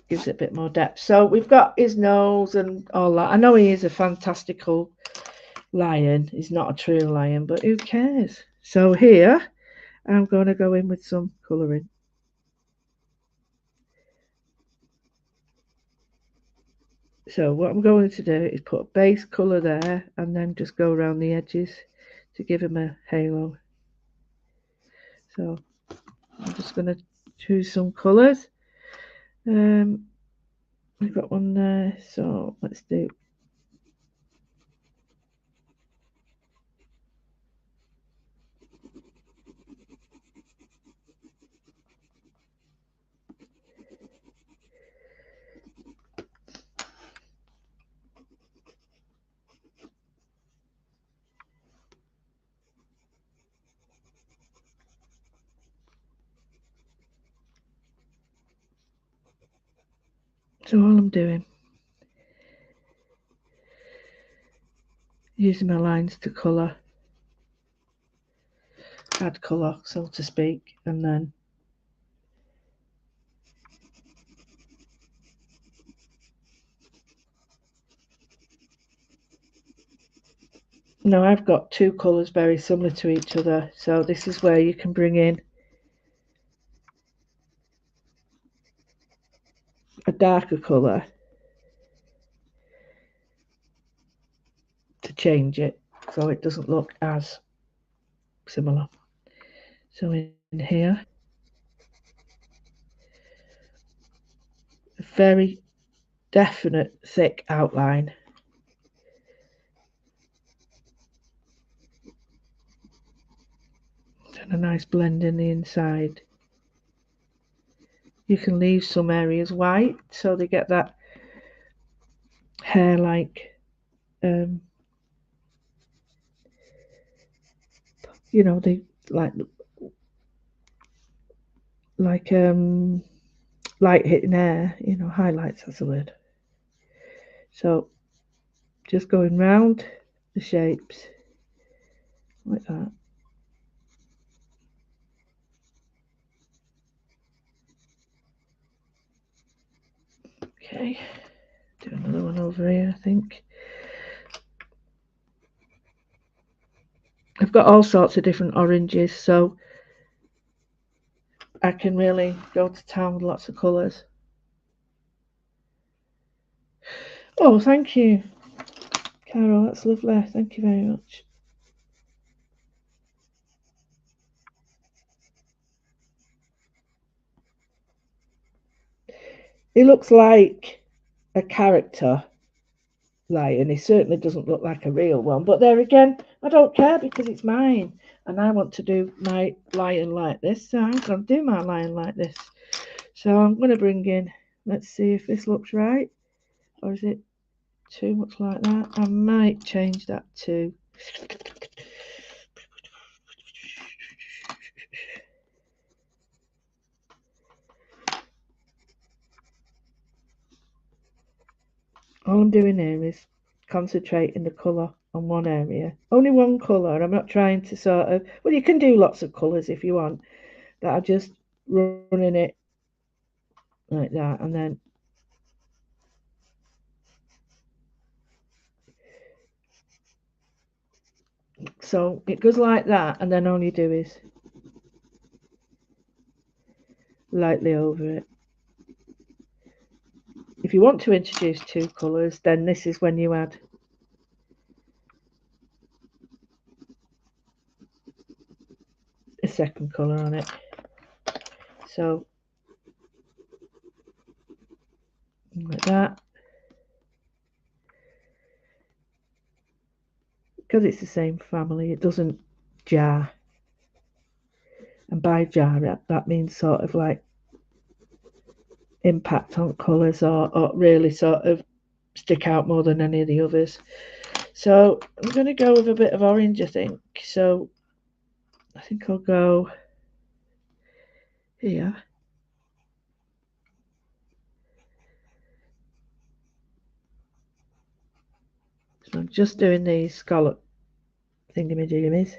gives it a bit more depth. So we've got his nose and all that. I know he is a fantastical lion. He's not a true lion, but who cares? So here I'm going to go in with some colouring. So what I'm going to do is put a base colour there and then just go around the edges to give him a halo. So I'm just going to choose some colours. We've got one there, so let's do So all I'm doing, using my lines to colour, add colour, so to speak, and then now I've got two colours very similar to each other, so this is where you can bring in a darker colour to change it so it doesn't look as similar. So in here, a very definite thick outline. And a nice blend in the inside. You can leave some areas white so they get that hair like you know, they like light hitting hair, you know, highlights, that's the word. So just going round the shapes like that. Okay, do another one over here, I think. I've got all sorts of different oranges, so I can really go to town with lots of colours. Oh, thank you, Carol, that's lovely. Thank you very much. He looks like a character, like, and he certainly doesn't look like a real one. But there again, I don't care because it's mine, and I want to do my lion like this, so I'm going to do my lion like this. So I'm going to bring in, let's see if this looks right, or is it too much like that? I might change that to all I'm doing here is concentrating the colour on one area. Only one colour. I'm not trying to sort of, well, you can do lots of colours if you want, but I'm just running it like that, and then so it goes like that, and then all you do is lightly over it. If you want to introduce two colours, then this is when you add a second colour on it. So like that. Because it's the same family, it doesn't jar. And by jar, that means sort of like impact on colours, or really sort of stick out more than any of the others. So I'm going to go with a bit of orange, I think. So I think I'll go here. So I'm just doing these scallop thingamajiggamies.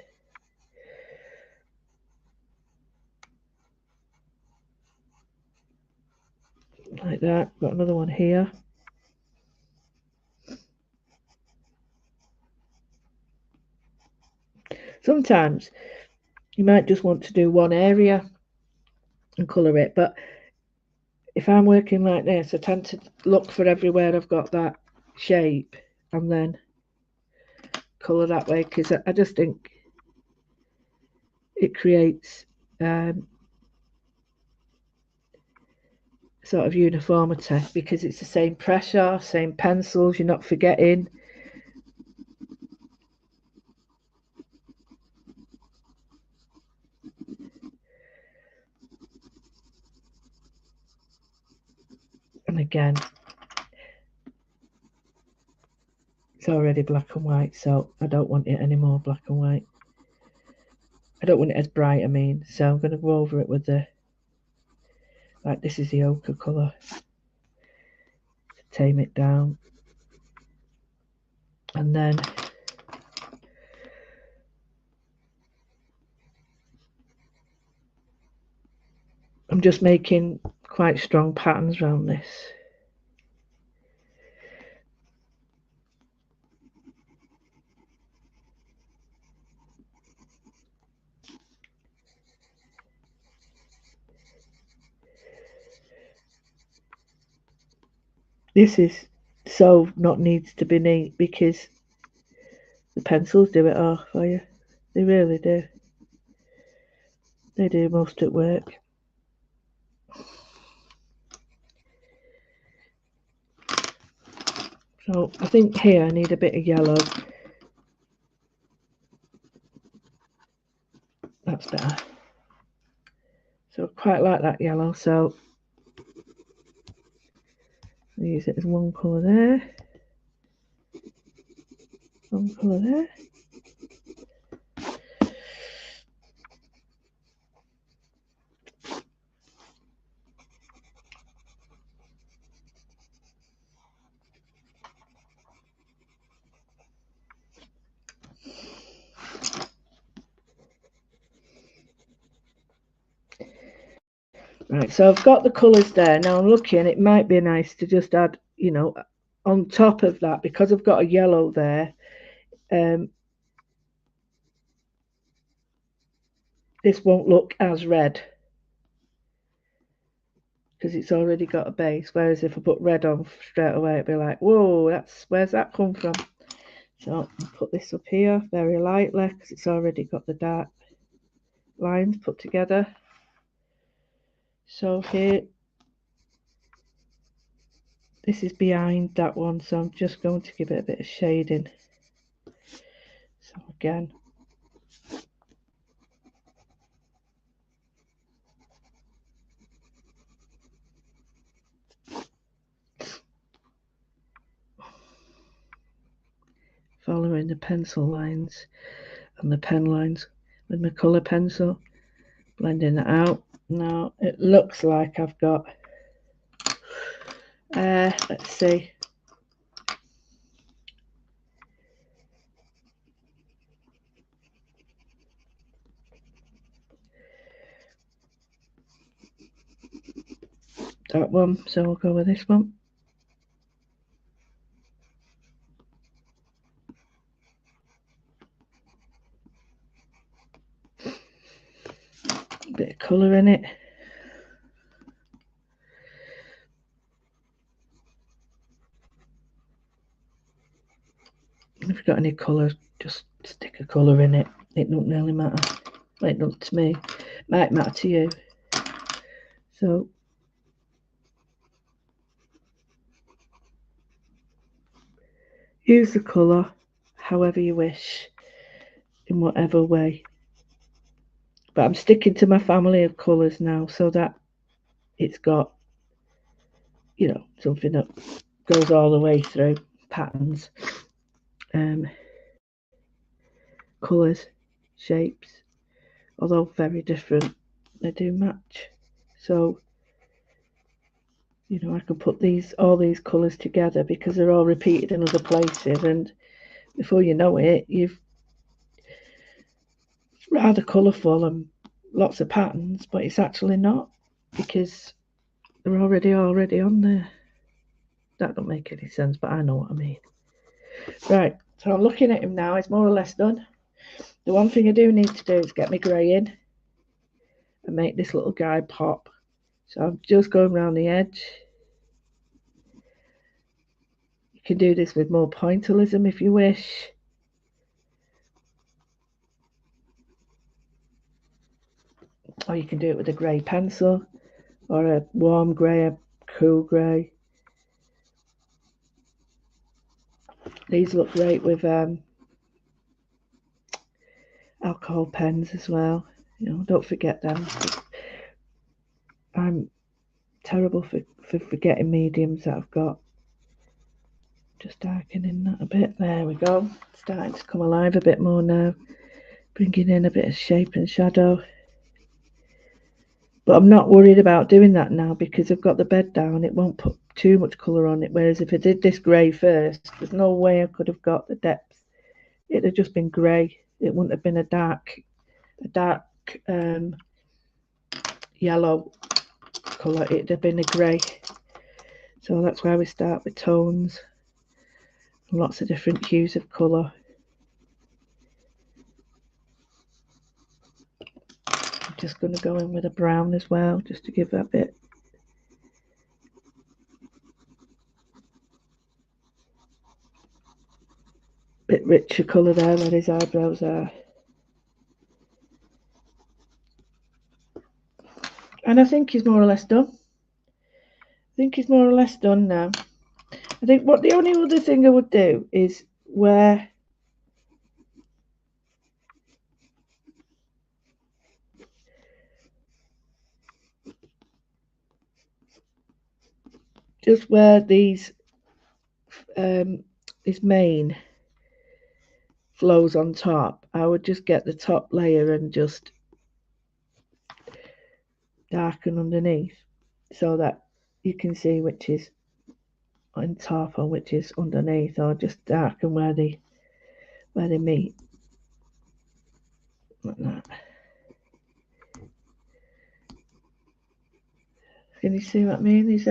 Like that. Got another one here. Sometimes you might just want to do one area and colour it, but if I'm working like this, I tend to look for everywhere I've got that shape and then colour that way, because I just think it creates sort of uniformity, because it's the same pressure, same pencils, you're not forgetting. And again, it's already black and white, so I don't want it any more black and white. I don't want it as bright, I mean, so I'm going to go over it with the, like, this is the ochre colour. tame it down. And then I'm just making quite strong patterns around this. This is so not needs to be neat because the pencils do it all for you. They really do. They do most of the work. So I think here I need a bit of yellow. That's better. So I quite like that yellow, so I'll use it as one colour there. One colour there. Right, so I've got the colours there. Now I'm looking, it might be nice to just add, you know, on top of that, because I've got a yellow there, this won't look as red because it's already got a base. Whereas if I put red on straight away, it'd be like, whoa, where's that come from? So I'll put this up here very lightly because it's already got the dark lines put together. So here, this is behind that one, so I'm just going to give it a bit of shading. So again, following the pencil lines and the pen lines with my colour pencil, blending it out. Now it looks like I've got, let's see, that one, so we'll go with this one. A bit of colour in it. If you've got any colour, just stick a colour in it. It don't really matter. Well, it don't to me. Might matter to you. So use the colour however you wish, in whatever way. But I'm sticking to my family of colours now so that it's got, you know, something that goes all the way through. Patterns, colours, shapes, although very different, they do match. So, you know, I can put all these colours together because they're all repeated in other places, and before you know it, it's rather colourful and lots of patterns, but it's actually not because they're already on there. That don't make any sense, but I know what I mean. Right, so I'm looking at him now. It's more or less done. The one thing I do need to do is get my grey in and make this little guy pop. So I'm just going around the edge. You can do this with more pointillism if you wish. Or you can do it with a grey pencil or a warm grey, a cool grey. These look great with alcohol pens as well. You know, don't forget them. I'm terrible for forgetting mediums that I've got. Just darkening that a bit. There we go. Starting to come alive a bit more now. Bringing in a bit of shape and shadow. But I'm not worried about doing that now because I've got the bed down. It won't put too much colour on it. Whereas if I did this grey first, there's no way I could have got the depth. It'd have just been grey. It wouldn't have been a dark yellow colour. It'd have been a grey. So that's why we start with tones. Lots of different hues of colour. I'm just going to go in with a brown as well, just to give that bit. Bit richer colour there where his eyebrows are. And I think he's more or less done. I think he's more or less done now. I think what the only other thing I would do is where just where these this mane flows on top, I would just get the top layer and just darken underneath so that you can see which is on top and which is underneath, or just darken where they meet like that. Can you see what I mean? These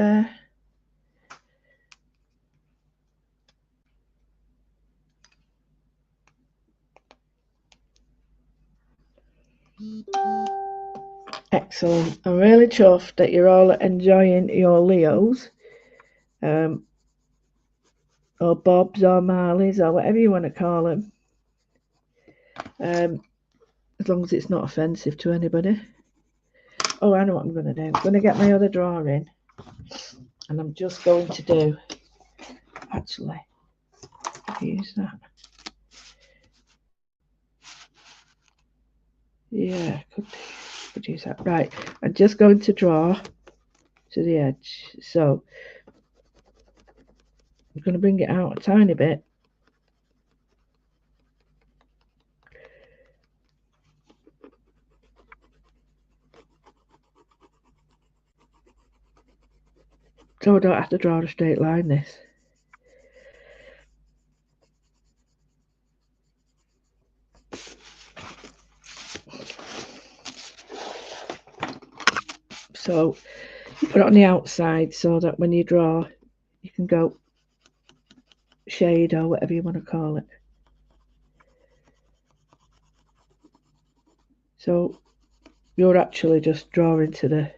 excellent. I'm really chuffed that you're all enjoying your Leos, or Bobs or Marleys or whatever you want to call them, as long as it's not offensive to anybody. Oh, I know what I'm going to do. I'm going to get my other drawer in, and I'm just going to do, actually, use that. Yeah, could use that. Right, I'm just going to draw to the edge. So I'm going to bring it out a tiny bit. So I don't have to draw a straight line this. So you put it on the outside so that when you draw, you can go shade or whatever you want to call it. So you're actually just drawing to the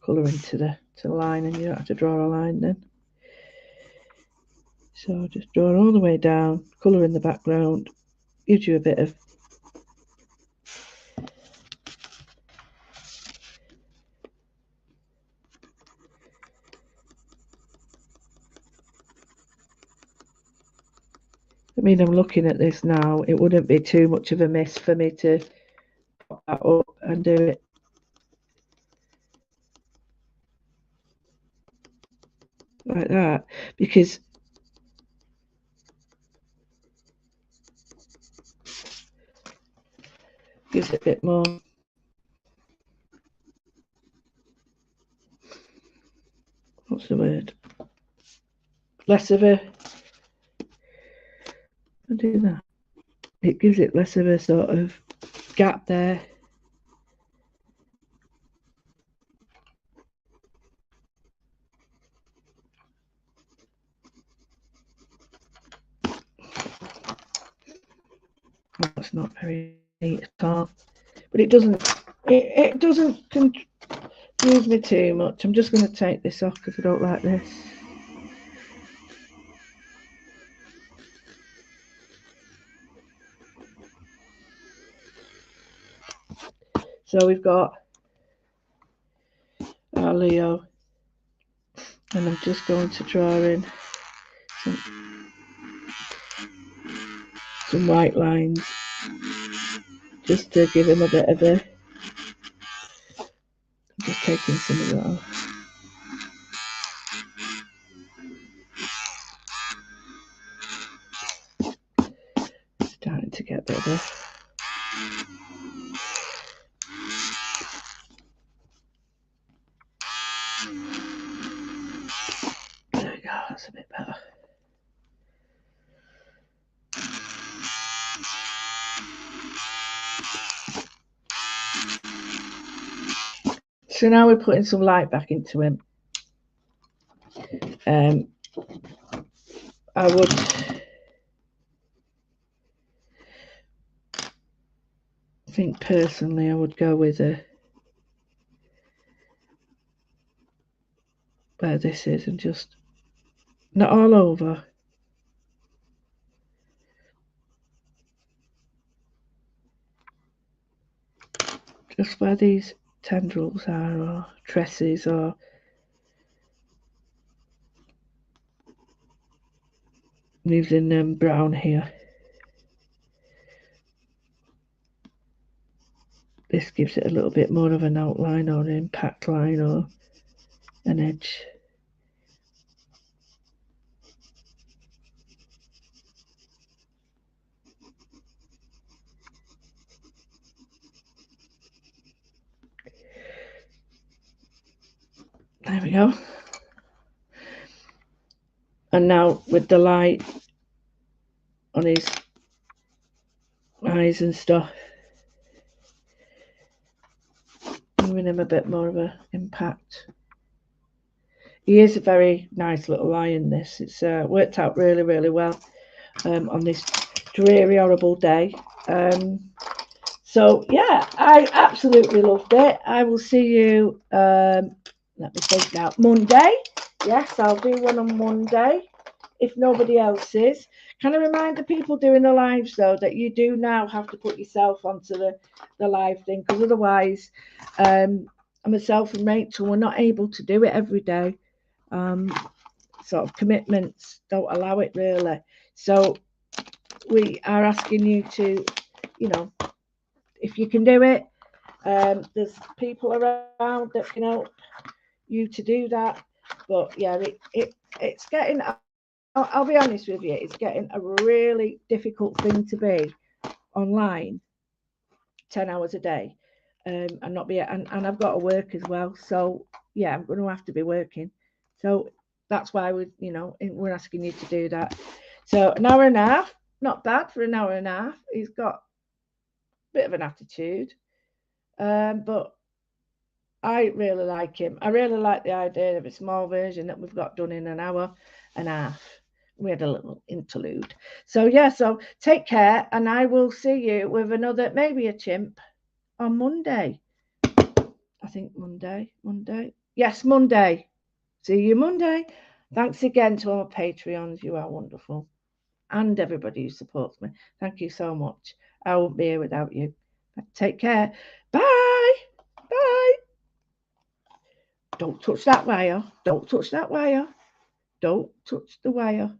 colour into the line, and you don't have to draw a line then. So just draw all the way down, colour in the background, gives you a bit of I mean, I'm looking at this now. It wouldn't be too much of a miss for me to pop that up and do it. Like that, because it gives it a bit more. What's the word? Less of a. I'll do that. It gives it less of a sort of gap there. That's not very neat at all, but it doesn't. It doesn't confuse me too much. I'm just going to take this off because I don't like this. So we've got our Leo, and I'm just going to draw in some white lines just to give him a bit of a. I'm just taking some of that off. Starting to get a bit of a. go, that's a bit better. So now we're putting some light back into him. I think personally I would go with where this is and just not all over. Just where these tendrils are, or tresses, or using brown here. This gives it a little bit more of an outline or an impact line or an edge. There we go. And now with the light on his eyes and stuff, giving him a bit more of an impact. He is a very nice little lion, this. It's worked out really, really well on this dreary, horrible day. So, yeah, I absolutely loved it. I will see you, let me think now, Monday. Yes, I'll do one on Monday if nobody else is. Can I remind the people doing the lives, though, that you do now have to put yourself onto the live thing, because otherwise myself and Rachel were not able to do it every day. Sort of commitments don't allow it, really. So we are asking you to, you know, if you can do it, there's people around that can help you to do that. But yeah, it's getting, I'll be honest with you, it's getting a really difficult thing to be online 10 hours a day and not be, and I've got to work as well. So yeah, I'm going to have to be working. So that's why we're asking you to do that. So an hour and a half, not bad for an hour and a half. He's got a bit of an attitude, but I really like him. I really like the idea of a small version that we've got done in an hour and a half. We had a little interlude. So yeah, so take care, and I will see you with another, maybe a chimp, on Monday. I think Monday. Yes, Monday. See you Monday. Thanks again to all my Patreons. You are wonderful. And everybody who supports me. Thank you so much. I won't be here without you. Take care. Bye. Bye. Don't touch that wire. Don't touch that wire. Don't touch the wire.